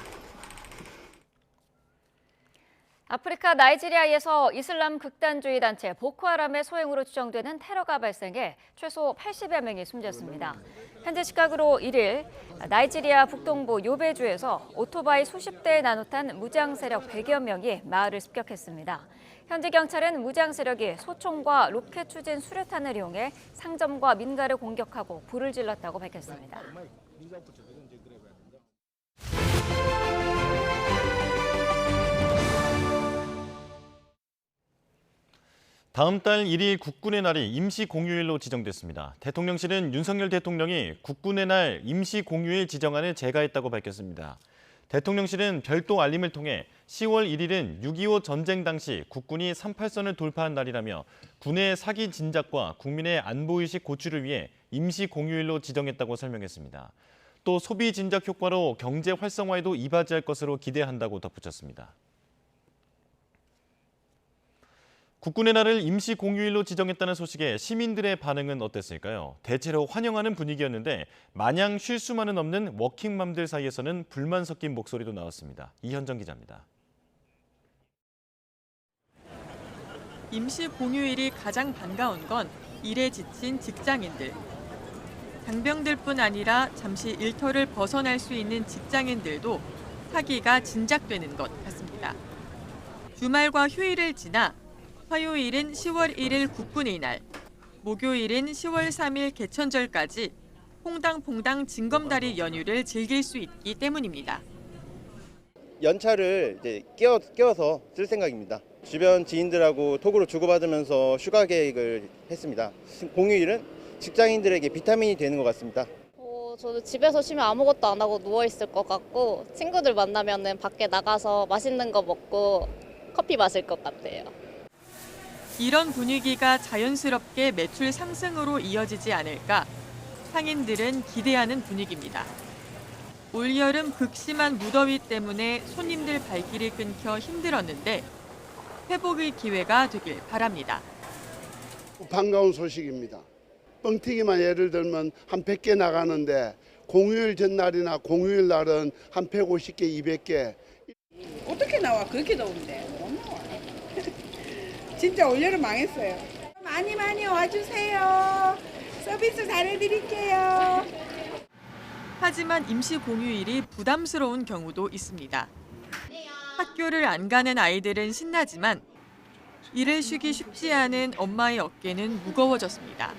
아프리카 나이지리아에서 이슬람 극단주의 단체 보코하람의 소행으로 추정되는 테러가 발생해 최소 80여 명이 숨졌습니다. 현재 시각으로 1일 나이지리아 북동부 요베주에서 오토바이 수십 대에 나눠 탄 무장 세력 100여 명이 마을을 습격했습니다. 현지 경찰은 무장 세력이 소총과 로켓 추진 수류탄을 이용해 상점과 민가를 공격하고 불을 질렀다고 밝혔습니다. 다음 달 1일 국군의 날이 임시 공휴일로 지정됐습니다. 대통령실은 윤석열 대통령이 국군의 날 임시 공휴일 지정안을 제거했다고 밝혔습니다. 대통령실은 별도 알림을 통해 10월 1일은 6.25 전쟁 당시 국군이 38선을 돌파한 날이라며 군의 사기 진작과 국민의 안보의식 고취를 위해 임시 공휴일로 지정했다고 설명했습니다. 또 소비 진작 효과로 경제 활성화에도 이바지할 것으로 기대한다고 덧붙였습니다. 국군의 날을 임시 공휴일로 지정했다는 소식에 시민들의 반응은 어땠을까요? 대체로 환영하는 분위기였는데 마냥 쉴 수만은 없는 워킹맘들 사이에서는 불만 섞인 목소리도 나왔습니다. 이현정 기자입니다. 임시 공휴일이 가장 반가운 건 일에 지친 직장인들. 장병들뿐 아니라 잠시 일터를 벗어날 수 있는 직장인들도 사기가 진작되는 것 같습니다. 주말과 휴일을 지나 화요일은 10월 1일 국군의 날, 목요일은 10월 3일 개천절까지 퐁당퐁당 징검다리 연휴를 즐길 수 있기 때문입니다. 연차를 이제 끼워서 쓸 생각입니다. 주변 지인들하고 톡으로 주고받으면서 휴가 계획을 했습니다. 공휴일은 직장인들에게 비타민이 되는 것 같습니다. 저도 집에서 쉬면 아무것도 안 하고 누워있을 것 같고 친구들 만나면 밖에 나가서 맛있는 거 먹고 커피 마실 것 같아요. 이런 분위기가 자연스럽게 매출 상승으로 이어지지 않을까 상인들은 기대하는 분위기입니다. 올여름 극심한 무더위 때문에 손님들 발길이 끊겨 힘들었는데 회복의 기회가 되길 바랍니다. 반가운 소식입니다. 뻥튀기만 예를 들면 한 100개 나가는데 공휴일 전날이나 공휴일 날은 한 150개, 200개. 어떻게 나와? 그렇게 더운데 못 나와. 진짜 올여름 망했어요. 많이 와주세요. 서비스 잘해드릴게요. 하지만 임시 공휴일이 부담스러운 경우도 있습니다. 학교를 안 가는 아이들은 신나지만 일을 쉬기 쉽지 않은 엄마의 어깨는 무거워졌습니다.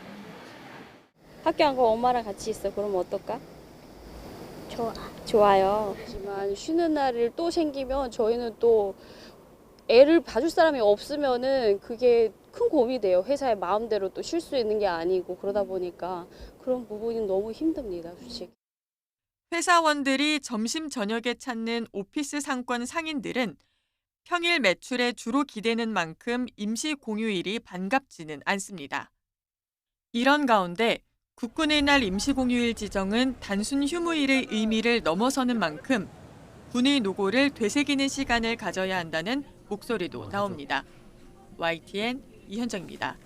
학교 안 가고 엄마랑 같이 있어. 그러면 어떨까? 좋아요. 하지만 쉬는 날을 또 생기면 저희는 또 애를 봐줄 사람이 없으면은 그게 큰 고민이 돼요. 회사에 마음대로 또 쉴 수 있는 게 아니고 그러다 보니까 그런 부분이 너무 힘듭니다, 솔직히. 회사원들이 점심 저녁에 찾는 오피스 상권 상인들은 평일 매출에 주로 기대는 만큼 임시 공휴일이 반갑지는 않습니다. 이런 가운데 국군의 날 임시 공휴일 지정은 단순 휴무일의 의미를 넘어서는 만큼 군의 노고를 되새기는 시간을 가져야 한다는 목소리도 나옵니다. YTN 이현정입니다.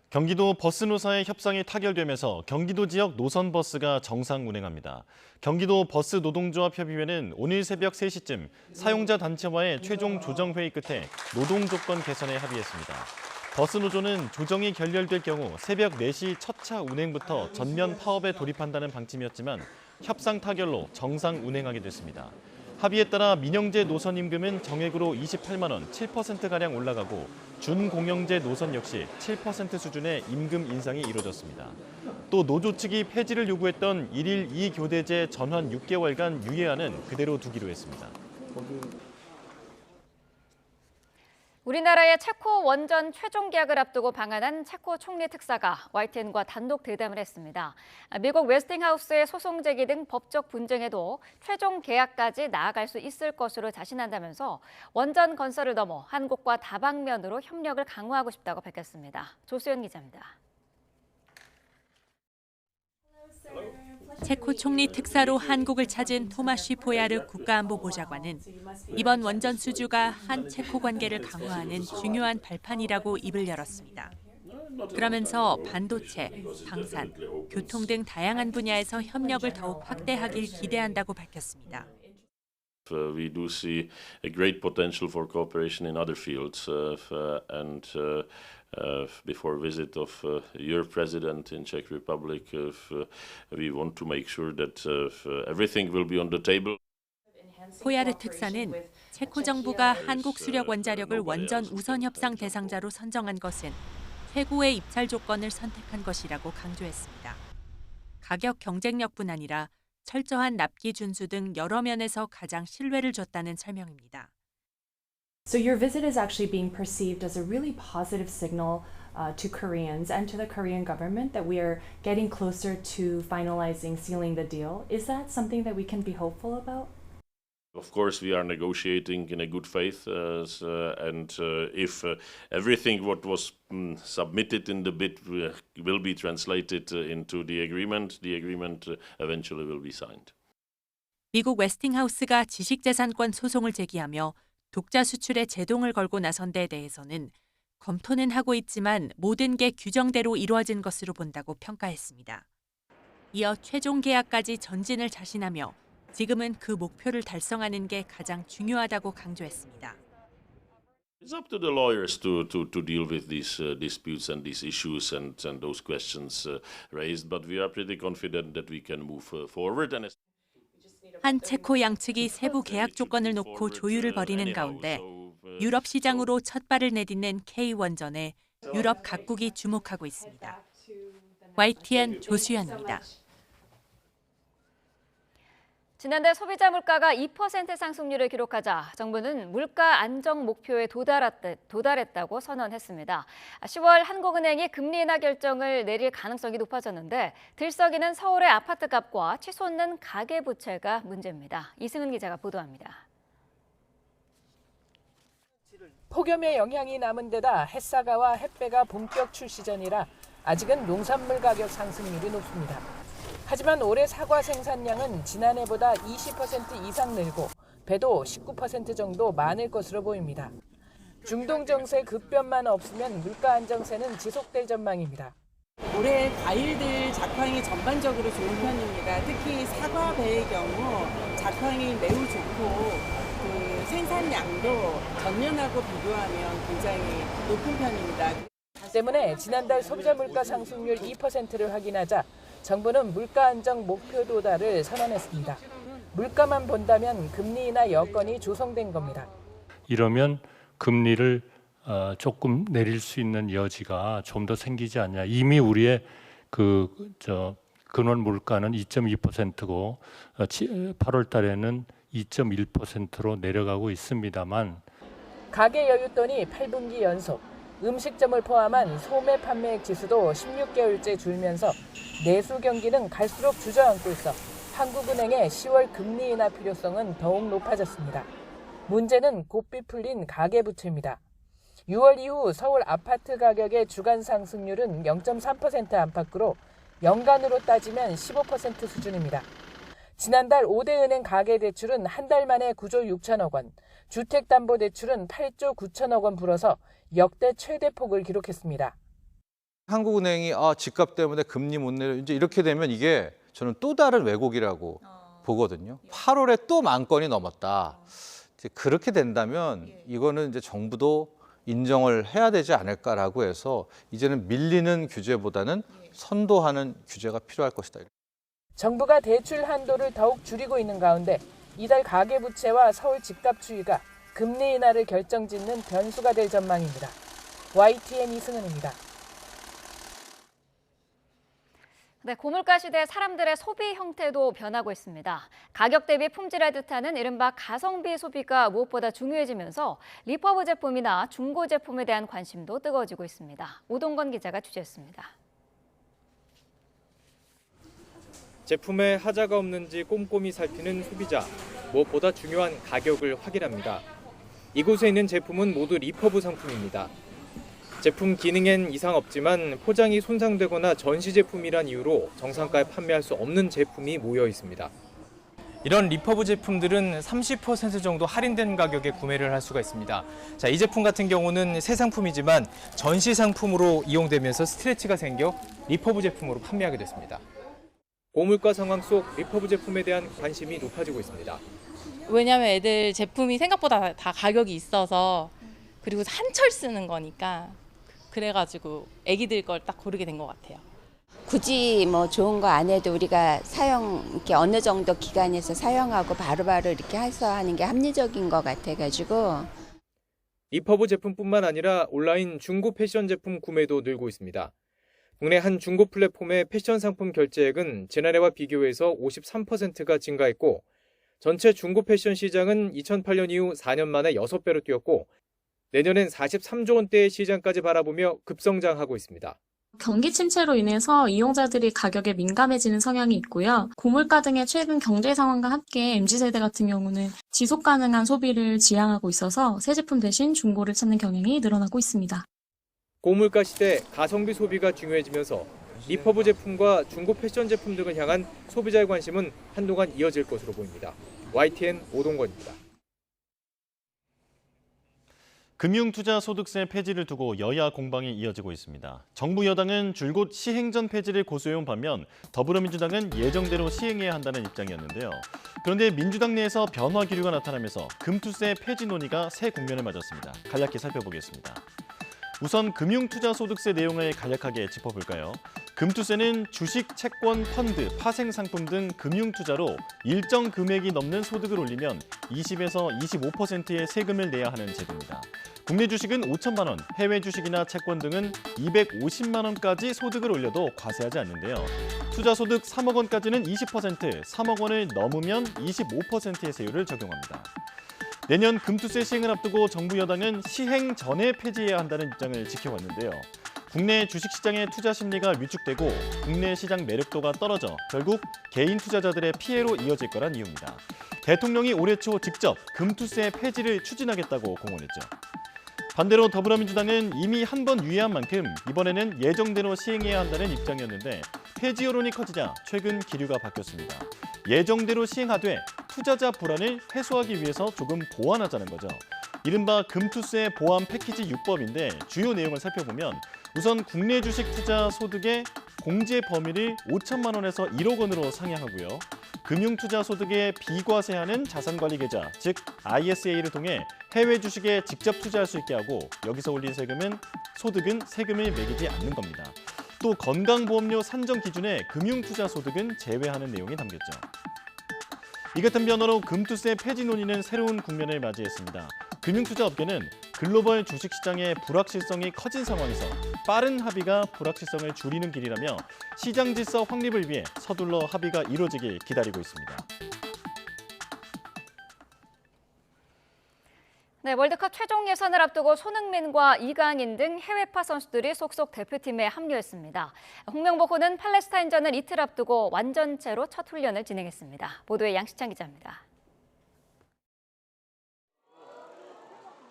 경기도 버스 노사의 협상이 타결되면서 경기도 지역 노선 버스가 정상 운행합니다. 경기도 버스 노동조합 협의회는 오늘 새벽 3시쯤 사용자 단체와의 최종 조정 회의 끝에 노동 조건 개선에 합의했습니다. 버스 노조는 조정이 결렬될 경우 새벽 4시 첫 차 운행부터 전면 파업에 돌입한다는 방침이었지만 협상 타결로 정상 운행하게 됐습니다. 합의에 따라 민영제 노선 임금은 정액으로 28만 원, 7%가량 올라가고 준공영제 노선 역시 7% 수준의 임금 인상이 이루어졌습니다. 또 노조 측이 폐지를 요구했던 1일 2교대제 전환 6개월간 유예안은 그대로 두기로 했습니다. 우리나라의 체코 원전 최종 계약을 앞두고 방한한 체코 총리 특사가 YTN과 단독 대담을 했습니다. 미국 웨스팅하우스의 소송 제기 등 법적 분쟁에도 최종 계약까지 나아갈 수 있을 것으로 자신한다면서 원전 건설을 넘어 한국과 다방면으로 협력을 강화하고 싶다고 밝혔습니다. 조수연 기자입니다. 체코 총리 특사로 한국을 찾은 토마시 포야르 국가안보보좌관은 이번 원전 수주가 한 체코 관계를 강화하는 중요한 발판이라고 입을 열었습니다. 그러면서 반도체, 방산, 교통 등 다양한 분야에서 협력을 더욱 확대하길 기대한다고 밝혔습니다. We do see a great potential for cooperation in other fields, and before visit of your president in Czech Republic, we want to make sure that everything will be on the table. 포야르 특사는 체코 정부가 한국 수력 원자력을 원전 우선 협상 대상자로 선정한 것은 최고의 입찰 조건을 선택한 것이라고 강조했습니다. 가격 경쟁력뿐 아니라 철저한 납기 준수 등 여러 면에서 가장 신뢰를 줬다는 설명입니다. So your visit is actually being perceived as a really positive signal to Koreans and to the Korean government that we are getting closer to finalizing, sealing the deal. Is that something that we can be hopeful about? Of course, we are negotiating in a good faith, and if everything what was submitted in the bid will be translated into the agreement eventually will be signed. 미국 웨스팅하우스가 지식재산권 소송을 제기하며 독자 수출에 제동을 걸고 나선 데 대해서는 검토는 하고 있지만 모든 게 규정대로 이루어진 것으로 본다고 평가했습니다. 이어 최종 계약까지 전진을 자신하며 지금은 그 목표를 달성하는 게 가장 중요하다고 강조했습니다. It's up to the lawyers to deal with these disputes and these issues and those questions raised, but we are pretty confident that we can move forward. 한 체코 양측이 세부 계약 조건을 놓고 조율을 벌이는 가운데 유럽 시장으로 첫 발을 내딛는 K원전에 유럽 각국이 주목하고 있습니다. YTN 조수연입니다. 지난달 소비자 물가가 2% 상승률을 기록하자 정부는 물가 안정 목표에 도달했다고 선언했습니다. 10월 한국은행이 금리 인하 결정을 내릴 가능성이 높아졌는데 들썩이는 서울의 아파트값과 치솟는 가계부채가 문제입니다. 이승은 기자가 보도합니다. 폭염의 영향이 남은 데다 햇사과와 햇배가 본격 출시 전이라 아직은 농산물 가격 상승률이 높습니다. 하지만 올해 사과 생산량은 지난해보다 20% 이상 늘고 배도 19% 정도 많을 것으로 보입니다. 중동 정세 급변만 없으면 물가 안정세는 지속될 전망입니다. 올해 과일들 작황이 전반적으로 좋은 편입니다. 특히 사과, 배의 경우 작황이 매우 좋고 그 생산량도 전년하고 비교하면 굉장히 높은 편입니다. 때문에 지난달 소비자 물가 상승률 2%를 확인하자 정부는 물가 안정 목표 도달을 선언했습니다. 물가만 본다면 금리 인하 여건이 조성된 겁니다. 이러면 금리를 조금 내릴 수 있는 여지가 좀 더 생기지 않냐. 이미 우리의 근원 물가는 2.2%고 8월 달에는 2.1%로 내려가고 있습니다만 가계 여윳돈이 8분기 연속, 음식점을 포함한 소매 판매액 지수도 16개월째 줄면서 내수 경기는 갈수록 주저앉고 있어 한국은행의 10월 금리 인하 필요성은 더욱 높아졌습니다. 문제는 고삐 풀린 가계부채입니다. 6월 이후 서울 아파트 가격의 주간 상승률은 0.3% 안팎으로 연간으로 따지면 15% 수준입니다. 지난달 5대 은행 가계대출은 한 달 만에 9조 6천억 원, 주택담보대출은 8조 9천억 원 불어서 역대 최대 폭을 기록했습니다. 한국은행이 집값 때문에 금리 못 내려 이제 이렇게 되면 이게 저는 또 다른 왜곡이라고 보거든요. 8월에 또 10,000건이 넘었다. 이제 그렇게 된다면 이거는 이제 정부도 인정을 해야 되지 않을까라고 해서 이제는 밀리는 규제보다는 선도하는 규제가 필요할 것이다. 정부가 대출 한도를 더욱 줄이고 있는 가운데 이달 가계부채와 서울 집값 추이가 금리 인하를 결정짓는 변수가 될 전망입니다. YTN 이승은입니다. 네, 고물가 시대 사람들의 소비 형태도 변하고 있습니다. 가격 대비 품질을 뜻하는 이른바 가성비 소비가 무엇보다 중요해지면서 리퍼브 제품이나 중고 제품에 대한 관심도 뜨거워지고 있습니다. 오동건 기자가 취재했습니다. 제품에 하자가 없는지 꼼꼼히 살피는 소비자. 무엇보다 중요한 가격을 확인합니다. 이곳에 있는 제품은 모두 리퍼브 상품입니다. 제품 기능엔 이상 없지만 포장이 손상되거나 전시 제품이란 이유로 정상가에 판매할 수 없는 제품이 모여 있습니다. 이런 리퍼브 제품들은 30% 정도 할인된 가격에 구매를 할 수가 있습니다. 자, 이 제품 같은 경우는 새 상품이지만 전시 상품으로 이용되면서 스트레치가 생겨 리퍼브 제품으로 판매하게 됐습니다. 고물가 상황 속 리퍼브 제품에 대한 관심이 높아지고 있습니다. 왜냐하면 애들 제품이 생각보다 다 가격이 있어서 그리고 한철 쓰는 거니까 그래가지고 애기들 걸 딱 고르게 된 것 같아요. 굳이 뭐 좋은 거 안 해도 우리가 이렇게 어느 정도 기간에서 사용하고 바로바로 이렇게 해서 하는 게 합리적인 것 같아가지고. 리퍼브 제품뿐만 아니라 온라인 중고 패션 제품 구매도 늘고 있습니다. 국내 한 중고 플랫폼의 패션 상품 결제액은 지난해와 비교해서 53%가 증가했고 전체 중고 패션 시장은 2008년 이후 4년 만에 6배로 뛰었고 내년엔 43조 원대의 시장까지 바라보며 급성장하고 있습니다. 경기 침체로 인해서 이용자들이 가격에 민감해지는 성향이 있고요. 고물가 등의 최근 경제 상황과 함께 MZ세대 같은 경우는 지속 가능한 소비를 지향하고 있어서 새 제품 대신 중고를 찾는 경향이 늘어나고 있습니다. 고물가 시대 가성비 소비가 중요해지면서 리퍼브 제품과 중고 패션 제품 등을 향한 소비자의 관심은 한동안 이어질 것으로 보입니다. YTN 오동건입니다. 금융투자소득세 폐지를 두고 여야 공방이 이어지고 있습니다. 정부 여당은 줄곧 시행전 폐지를 고수해온 반면 더불어민주당은 예정대로 시행해야 한다는 입장이었는데요. 그런데 민주당 내에서 변화 기류가 나타나면서 금투세 폐지 논의가 새 국면을 맞았습니다. 간략히 살펴보겠습니다. 우선 금융투자소득세 내용을 간략하게 짚어볼까요? 금투세는 주식, 채권, 펀드, 파생상품 등 금융투자로 일정 금액이 넘는 소득을 올리면 20에서 25%의 세금을 내야 하는 제도입니다. 국내 주식은 5천만 원, 해외 주식이나 채권 등은 250만 원까지 소득을 올려도 과세하지 않는데요. 투자소득 3억 원까지는 20%, 3억 원을 넘으면 25%의 세율을 적용합니다. 내년 금투세 시행을 앞두고 정부 여당은 시행 전에 폐지해야 한다는 입장을 지켜왔는데요. 국내 주식시장의 투자 심리가 위축되고 국내 시장 매력도가 떨어져 결국 개인 투자자들의 피해로 이어질 거란 이유입니다. 대통령이 올해 초 직접 금투세 폐지를 추진하겠다고 공언했죠. 반대로 더불어민주당은 이미 한 번 유예한 만큼 이번에는 예정대로 시행해야 한다는 입장이었는데 폐지 여론이 커지자 최근 기류가 바뀌었습니다. 예정대로 시행하되 투자자 불안을 해소하기 위해서 조금 보완하자는 거죠. 이른바 금투세 보완 패키지 6법인데 주요 내용을 살펴보면 우선 국내 주식 투자 소득의 공제 범위를 5천만 원에서 1억 원으로 상향하고요. 금융투자 소득에 비과세하는 자산관리 계좌, 즉 ISA를 통해 해외 주식에 직접 투자할 수 있게 하고 여기서 올린 소득은 세금을 매기지 않는 겁니다. 또 건강보험료 산정 기준에 금융투자 소득은 제외하는 내용이 담겼죠. 이 같은 변화로 금투세 폐지 논의는 새로운 국면을 맞이했습니다. 금융투자업계는 글로벌 주식시장의 불확실성이 커진 상황에서 빠른 합의가 불확실성을 줄이는 길이라며 시장 질서 확립을 위해 서둘러 합의가 이루어지길 기다리고 있습니다. 네, 월드컵 최종 예선을 앞두고 손흥민과 이강인 등 해외파 선수들이 속속 대표팀에 합류했습니다. 홍명보호는 팔레스타인전을 이틀 앞두고 완전체로 첫 훈련을 진행했습니다. 보도에 양시창 기자입니다.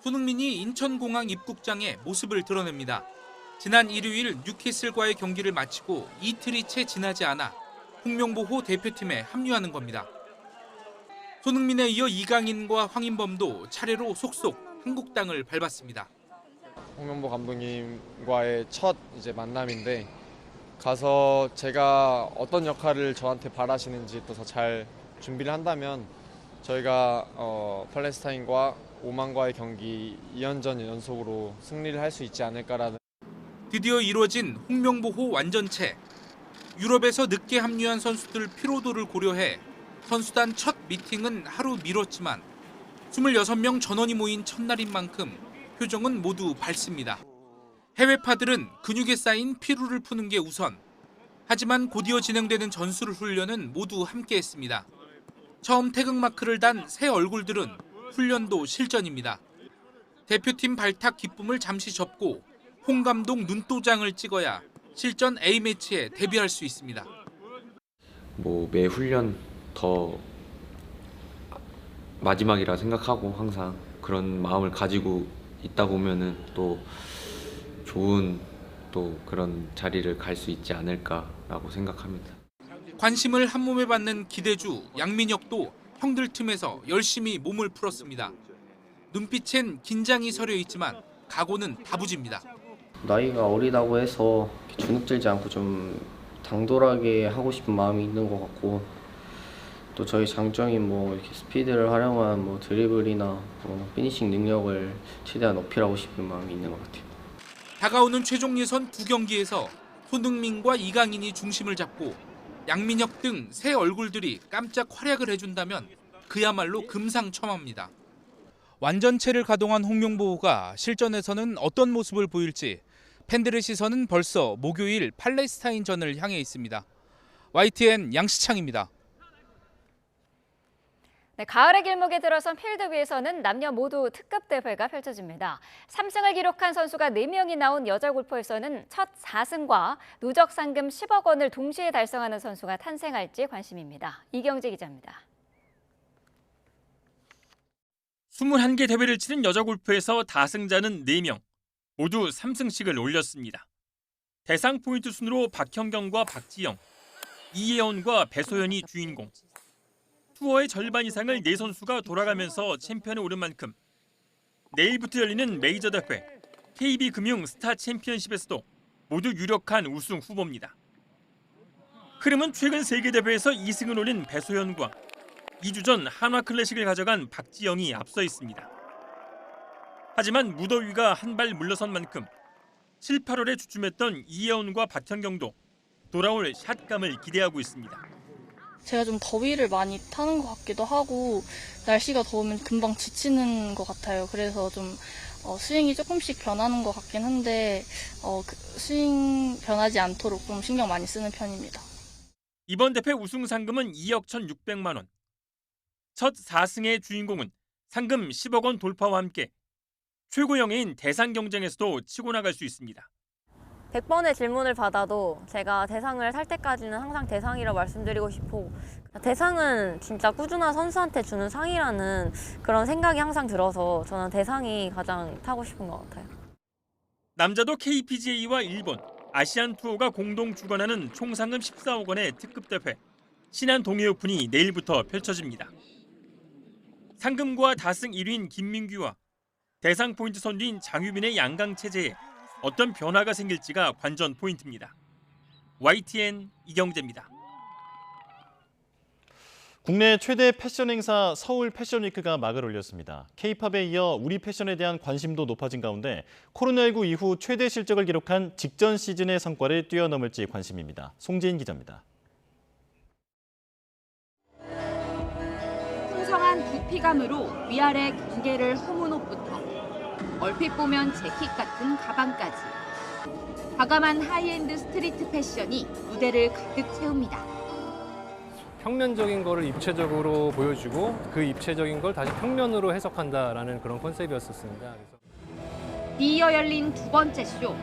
손흥민이 인천공항 입국장에 모습을 드러냅니다. 지난 일요일 뉴캐슬과의 경기를 마치고 이틀이 채 지나지 않아 홍명보호 대표팀에 합류하는 겁니다. 손흥민에 이어 이강인과 황인범도 차례로 속속 한국 땅을 밟았습니다. 홍명보 감독님과의 첫 만남인데 가서 제가 어떤 역할을 저한테 바라시는지 또 더 잘 준비를 한다면 저희가 팔레스타인과 오만과의 경기 2연전 연속으로 승리를 할 수 있지 않을까라는. 드디어 이루어진 홍명보호 완전체. 유럽에서 늦게 합류한 선수들 피로도를 고려해 선수단 첫 미팅은 하루 미뤘지만 26명 전원이 모인 첫날인 만큼 표정은 모두 밝습니다. 해외파들은 근육에 쌓인 피로를 푸는 게 우선. 하지만 곧이어 진행되는 전술 훈련은 모두 함께했습니다. 처음 태극마크를 단 새 얼굴들은 훈련도 실전입니다. 대표팀 발탁 기쁨을 잠시 접고 홍 감독 눈도장을 찍어야 실전 A매치에 데뷔할 수 있습니다. 매 훈련 더 마지막이라 생각하고 항상 그런 마음을 가지고 있다 보면은 또 좋은 또 그런 자리를 갈 수 있지 않을까라고 생각합니다. 관심을 한몸에 받는 기대주 양민혁도 형들 틈에서 열심히 몸을 풀었습니다. 눈빛엔 긴장이 서려 있지만 각오는 다부집니다. 나이가 어리다고 해서 주눅들지 않고 좀 당돌하게 하고 싶은 마음이 있는 것 같고, 또 저희 장점인 이렇게 스피드를 활용한 드리블이나 피니싱 능력을 최대한 어필하고 싶은 마음이 있는 것 같아요. 다가오는 최종 예선 2경기에서 손흥민과 이강인이 중심을 잡고 양민혁 등 새 얼굴들이 깜짝 활약을 해준다면 그야말로 금상첨화입니다. 완전체를 가동한 홍명보가 실전에서는 어떤 모습을 보일지 팬들의 시선은 벌써 목요일 팔레스타인전을 향해 있습니다. YTN 양시창입니다. 네, 가을의 길목에 들어선 필드 위에서는 남녀 모두 특급 대회가 펼쳐집니다. 3승을 기록한 선수가 4명이 나온 여자 골프에서는 첫 4승과 누적 상금 10억 원을 동시에 달성하는 선수가 탄생할지 관심입니다. 이경재 기자입니다. 21개 대회를 치른 여자 골프에서 다승자는 4명, 모두 3승씩을 올렸습니다. 대상 포인트 순으로 박현경과 박지영, 이예원과 배소연이 주인공. 투어의 절반 이상을 4선수가 돌아가면서 챔피언에 오른 만큼 내일부터 열리는 메이저 대회 KB금융 스타 챔피언십에서도 모두 유력한 우승 후보입니다. 흐름은 최근 3개 대회에서 2승을 올린 배소연과 2주 전 한화 클래식을 가져간 박지영이 앞서 있습니다. 하지만 무더위가 한 발 물러선 만큼 7, 8월에 주춤했던 이예원과 박현경도 돌아올 샷감을 기대하고 있습니다. 제가 좀 더위를 많이 타는 것 같기도 하고 날씨가 더우면 금방 지치는 것 같아요. 그래서 좀 스윙이 조금씩 변하는 것 같긴 한데 스윙 변하지 않도록 좀 신경 많이 쓰는 편입니다. 이번 대회 우승 상금은 2억 1,600만 원. 첫 4승의 주인공은 상금 10억 원 돌파와 함께 최고 영예인 대상 경쟁에서도 치고 나갈 수 있습니다. 100번의 질문을 받아도 제가 대상을 탈 때까지는 항상 대상이라고 말씀드리고 싶고, 대상은 진짜 꾸준한 선수한테 주는 상이라는 그런 생각이 항상 들어서 저는 대상이 가장 타고 싶은 것 같아요. 남자도 KPGA와 일본, 아시안 투어가 공동 주관하는 총 상금 14억 원의 특급 대회 신안 동해 오픈이 내일부터 펼쳐집니다. 상금과 다승 1위인 김민규와 대상 포인트 선두인 장유빈의 양강 체제에 어떤 변화가 생길지가 관전 포인트입니다. YTN 이경재입니다. 국내 최대 패션 행사 서울 패션위크가 막을 올렸습니다. K-팝에 이어 우리 패션에 대한 관심도 높아진 가운데 코로나19 이후 최대 실적을 기록한 직전 시즌의 성과를 뛰어넘을지 관심입니다. 송재인 기자입니다. 풍성한 부피감으로 위아래 경계를 허문 옷부터 얼핏 보면 재킷 같은 가방까지 과감한 하이엔드 스트리트 패션이 무대를 가득 채웁니다. 평면적인 거를 입체적으로 보여주고 그 입체적인 걸 다시 평면으로 해석한다라는 그런 컨셉이었었습니다. 이어 열린 두 번째 쇼.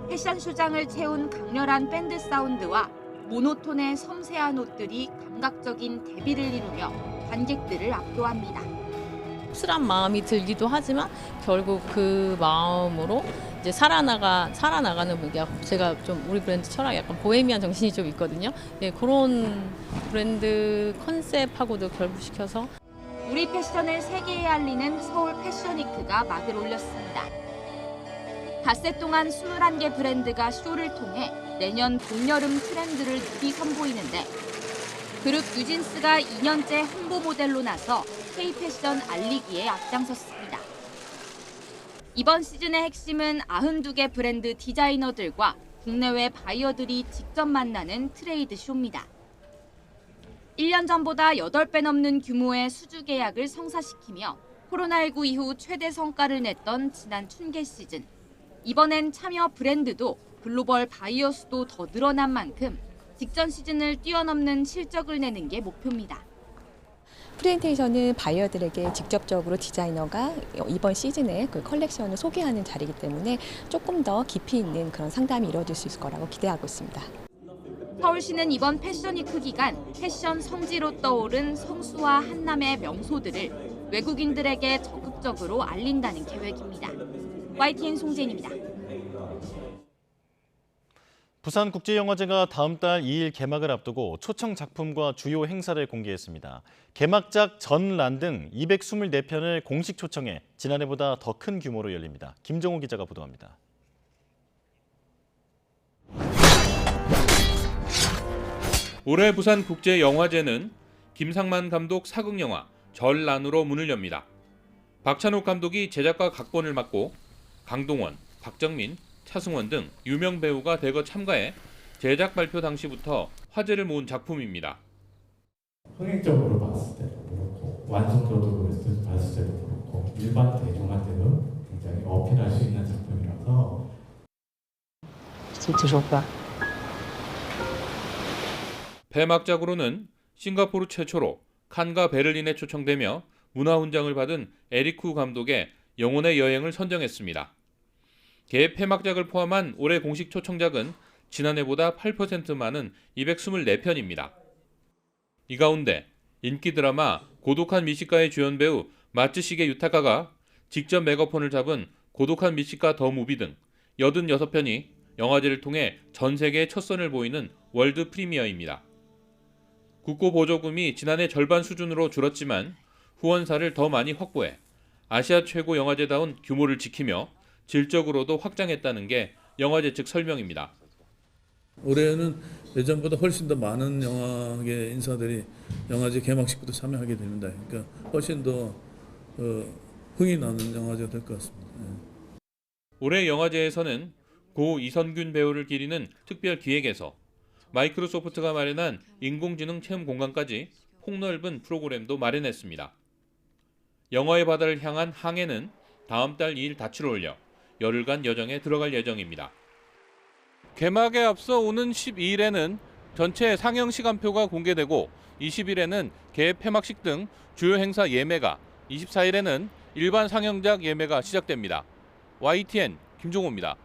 패션 쇼장을 채운 강렬한 밴드 사운드와 모노톤의 섬세한 옷들이 감각적인 대비를 이루며 관객들을 압도합니다. 씁쓸한 마음이 들기도 하지만 결국 그 마음으로 이제 살아나가는 무기야. 제가 좀 우리 브랜드 철학이 약간 보헤미안 정신이 좀 있거든요. 예, 그런 브랜드 컨셉하고도 결부시켜서 우리 패션을 세계에 알리는 서울 패션위크가 막을 올렸습니다. 닷새 동안 21개 브랜드가 쇼를 통해 내년 봄, 여름 트렌드를 누비 선보이는데 그룹 뉴진스가 2년째 홍보 모델로 나서 K-패션 알리기에 앞장섰습니다. 이번 시즌의 핵심은 92개 브랜드 디자이너들과 국내외 바이어들이 직접 만나는 트레이드 쇼입니다. 1년 전보다 8배 넘는 규모의 수주 계약을 성사시키며 코로나19 이후 최대 성과를 냈던 지난 춘계 시즌. 이번엔 참여 브랜드도 글로벌 바이어 수도 더 늘어난 만큼 직전 시즌을 뛰어넘는 실적을 내는 게 목표입니다. 프레젠테이션은 바이어들에게 직접적으로 디자이너가 이번 시즌에 그 컬렉션을 소개하는 자리이기 때문에 조금 더 깊이 있는 그런 상담이 이루어질 수 있을 거라고 기대하고 있습니다. 서울시는 이번 패션위크 기간 패션 성지로 떠오른 성수와 한남의 명소들을 외국인들에게 적극적으로 알린다는 계획입니다. YTN 송재인입니다. 부산국제영화제가 다음 달 2일 개막을 앞두고 초청 작품과 주요 행사를 공개했습니다. 개막작 전란 등 224편을 공식 초청해 지난해보다 더 큰 규모로 열립니다. 김정호 기자가 보도합니다. 올해 부산국제영화제는 김상만 감독 사극영화 전란으로 문을 엽니다. 박찬욱 감독이 제작과 각본을 맡고 강동원, 박정민, 차승원 등 유명 배우가 대거 참가해 제작 발표 당시부터 화제를 모은 작품입니다. 흥행적으로 봤을 때도 그렇고 완성도도 봤을 때도 그렇고 일반 대중한테도 굉장히 어필할 수 있는 작품이라서 폐막작으로는 싱가포르 최초로 칸과 베를린에 초청되며 문화훈장을 받은 에리쿠 감독의 영혼의 여행을 선정했습니다. 개 폐막작을 포함한 올해 공식 초청작은 지난해보다 8% 많은 224편입니다. 이 가운데 인기 드라마 고독한 미식가의 주연 배우 마츠시게 유타카가 직접 메가폰을 잡은 고독한 미식가 더 무비 등 86편이 영화제를 통해 전 세계에 첫 선을 보이는 월드 프리미어입니다. 국고 보조금이 지난해 절반 수준으로 줄었지만 후원사를 더 많이 확보해 아시아 최고 영화제다운 규모를 지키며 질적으로도 확장했다는 게 영화제 측 설명입니다. 올해는 예전보다 훨씬 더 많은 영화계 인사들이 영화제 개막식부터 참여하게 됩니다. 그러니까 훨씬 더 흥이 나는 영화제가 될 것 같습니다. 올해 영화제에서는 고 이선균 배우를 기리는 특별 기획에서 마이크로소프트가 마련한 인공지능 체험 공간까지 폭넓은 프로그램도 마련했습니다. 영화의 바다를 향한 항해는 다음 달 2일 닻을 올려 열흘간 여정에 들어갈 예정입니다. 개막에 앞서 오는 12일에는 전체 상영 시간표가 공개되고 20일에는 개 폐막식 등 주요 행사 예매가, 24일에는 일반 상영작 예매가 시작됩니다. YTN 김종호입니다.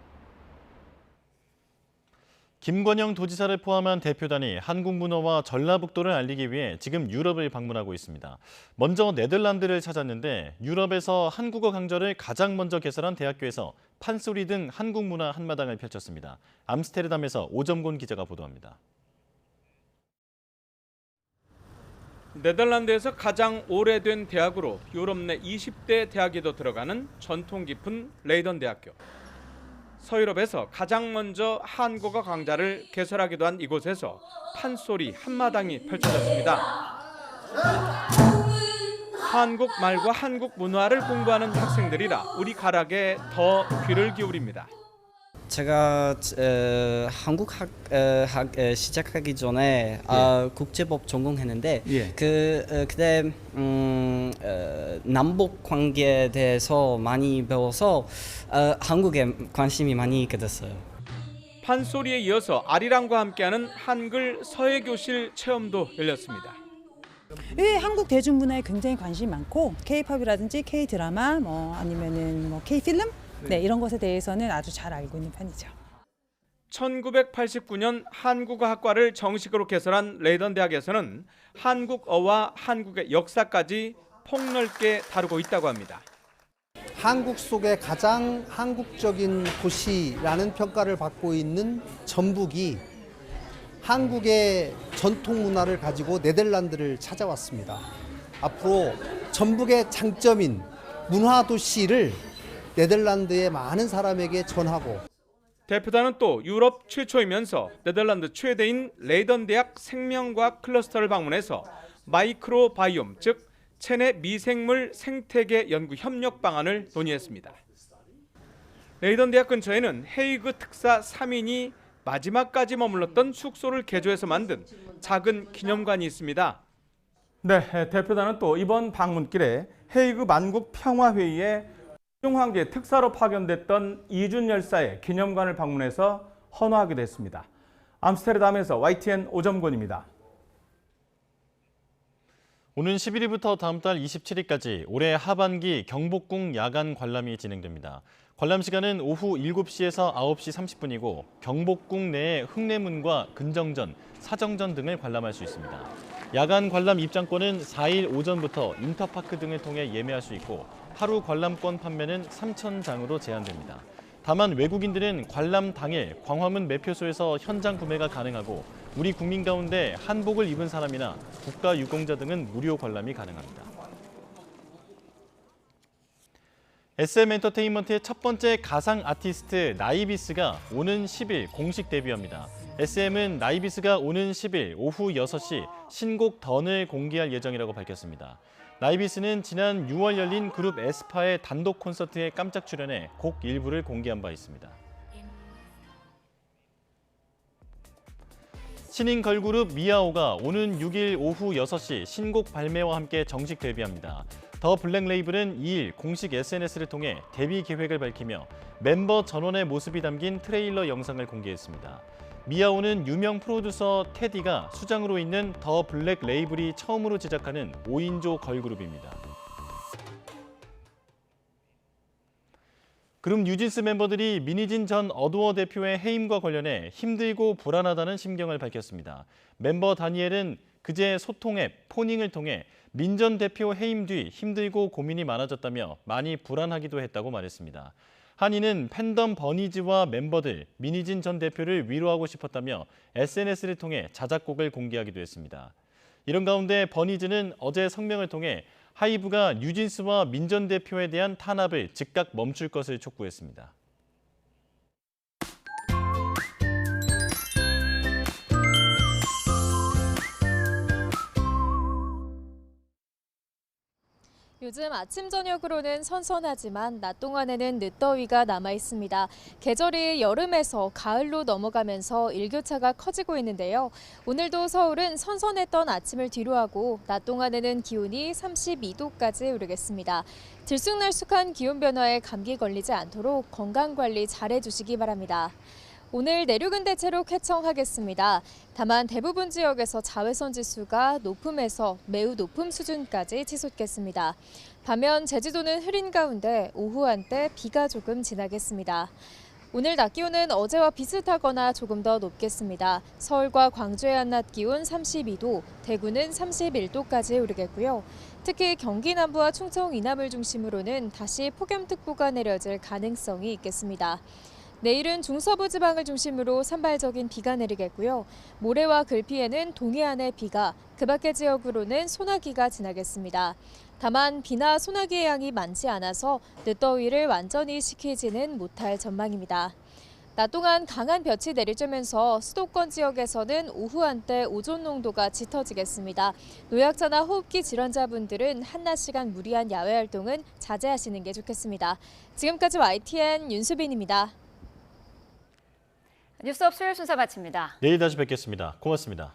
김건영 도지사를 포함한 대표단이 한국 문화와 전라북도를 알리기 위해 지금 유럽을 방문하고 있습니다. 먼저 네덜란드를 찾았는데 유럽에서 한국어 강좌를 가장 먼저 개설한 대학교에서 판소리 등 한국 문화 한마당을 펼쳤습니다. 암스테르담에서 오점곤 기자가 보도합니다. 네덜란드에서 가장 오래된 대학으로 유럽 내 20대 대학에도 들어가는 전통 깊은 레이던 대학교. 서유럽에서 가장 먼저 한국어 강좌를 개설하기도 한 이곳에서 판소리 한마당이 펼쳐졌습니다. 한국 말과 한국 문화를 공부하는 학생들이라 우리 가락에 더 귀를 기울입니다. 제가 한국학 시작하기 전에 국제법 전공했는데 그때 남북 관계에 대해서 많이 배워서 한국에 관심이 많이 있게 됐어요. 판소리에 이어서 아리랑과 함께하는 한글 서예교실 체험도 열렸습니다. 네, 한국 대중문화에 굉장히 관심이 많고 K-팝이라든지 K-드라마 아니면은 K-필름 이런 것에 대해서는 아주 잘 알고 있는 편이죠. 1989년 한국어학과를 정식으로 개설한 레이던 대학에서는 한국어와 한국의 역사까지 폭넓게 다루고 있다고 합니다. 한국 속의 가장 한국적인 도시라는 평가를 받고 있는 전북이 한국의 전통 문화를 가지고 네덜란드를 찾아왔습니다. 앞으로 전북의 장점인 문화도시를 네덜란드의 많은 사람에게 전하고 대표단은 또 유럽 최초이면서 네덜란드 최대인 레이던 대학 생명과학 클러스터를 방문해서 마이크로바이옴 즉 체내 미생물 생태계 연구 협력 방안을 논의했습니다. 레이던 대학 근처에는 헤이그 특사 3인이 마지막까지 머물렀던 숙소를 개조해서 만든 작은 기념관이 있습니다. 네, 대표단은 또 이번 방문길에 헤이그 만국 평화회의에 황제 특사로 파견됐던 이준 열사의 기념관을 방문해서 헌화하기도 했습니다. 암스테르담에서 YTN 오점곤입니다. 오는 11일부터 다음 달 27일까지 올해 하반기 경복궁 야간 관람이 진행됩니다. 관람 시간은 오후 7시에서 9시 30분이고 경복궁 내의 흥례문과 근정전, 사정전 등을 관람할 수 있습니다. 야간 관람 입장권은 4일 오전부터 인터파크 등을 통해 예매할 수 있고 하루 관람권 판매는 3,000장으로 제한됩니다. 다만 외국인들은 관람 당일 광화문 매표소에서 현장 구매가 가능하고 우리 국민 가운데 한복을 입은 사람이나 국가유공자 등은 무료 관람이 가능합니다. SM엔터테인먼트의 첫 번째 가상 아티스트 나이비스가 오는 10일 공식 데뷔합니다. SM은 나이비스가 오는 10일 오후 6시 신곡 던을 공개할 예정이라고 밝혔습니다. 나이비스는 지난 6월 열린 그룹 에스파의 단독 콘서트에 깜짝 출연해 곡 일부를 공개한 바 있습니다. 신인 걸그룹 미아오가 오는 6일 오후 6시 신곡 발매와 함께 정식 데뷔합니다. 더 블랙 레이블은 2일 공식 SNS를 통해 데뷔 계획을 밝히며 멤버 전원의 모습이 담긴 트레일러 영상을 공개했습니다. 미아오는 유명 프로듀서 테디가 수장으로 있는 더 블랙 레이블이 처음으로 제작하는 5인조 걸그룹입니다. 그룹 뉴진스 멤버들이 민희진 전 어두어 대표의 해임과 관련해 힘들고 불안하다는 심경을 밝혔습니다. 멤버 다니엘은 그제 소통 앱 포닝을 통해 민 전 대표 해임 뒤 힘들고 고민이 많아졌다며 많이 불안하기도 했다고 말했습니다. 한이는 팬덤 버니즈와 멤버들, 민희진 전 대표를 위로하고 싶었다며 SNS를 통해 자작곡을 공개하기도 했습니다. 이런 가운데 버니즈는 어제 성명을 통해 하이브가 뉴진스와 민 전 대표에 대한 탄압을 즉각 멈출 것을 촉구했습니다. 요즘 아침 저녁으로는 선선하지만 낮 동안에는 늦더위가 남아 있습니다. 계절이 여름에서 가을로 넘어가면서 일교차가 커지고 있는데요. 오늘도 서울은 선선했던 아침을 뒤로하고 낮 동안에는 기온이 32도까지 오르겠습니다. 들쑥날쑥한 기온 변화에 감기 걸리지 않도록 건강관리 잘해주시기 바랍니다. 오늘 내륙은 대체로 쾌청하겠습니다. 다만 대부분 지역에서 자외선 지수가 높음에서 매우 높음 수준까지 치솟겠습니다. 반면 제주도는 흐린 가운데 오후 한때 비가 조금 지나겠습니다. 오늘 낮 기온은 어제와 비슷하거나 조금 더 높겠습니다. 서울과 광주의 한낮 기온 32도, 대구는 31도까지 오르겠고요. 특히 경기 남부와 충청 이남을 중심으로는 다시 폭염특보가 내려질 가능성이 있겠습니다. 내일은 중서부 지방을 중심으로 산발적인 비가 내리겠고요. 모레와 글피에는 동해안의 비가, 그 밖의 지역으로는 소나기가 지나겠습니다. 다만 비나 소나기의 양이 많지 않아서 늦더위를 완전히 식히지는 못할 전망입니다. 낮 동안 강한 볕이 내리쬐면서 수도권 지역에서는 오후 한때 오존 농도가 짙어지겠습니다. 노약자나 호흡기 질환자분들은 한낮 시간 무리한 야외 활동은 자제하시는 게 좋겠습니다. 지금까지 YTN 윤수빈입니다. 뉴스업 수요일 순서 마칩니다. 내일 다시 뵙겠습니다. 고맙습니다.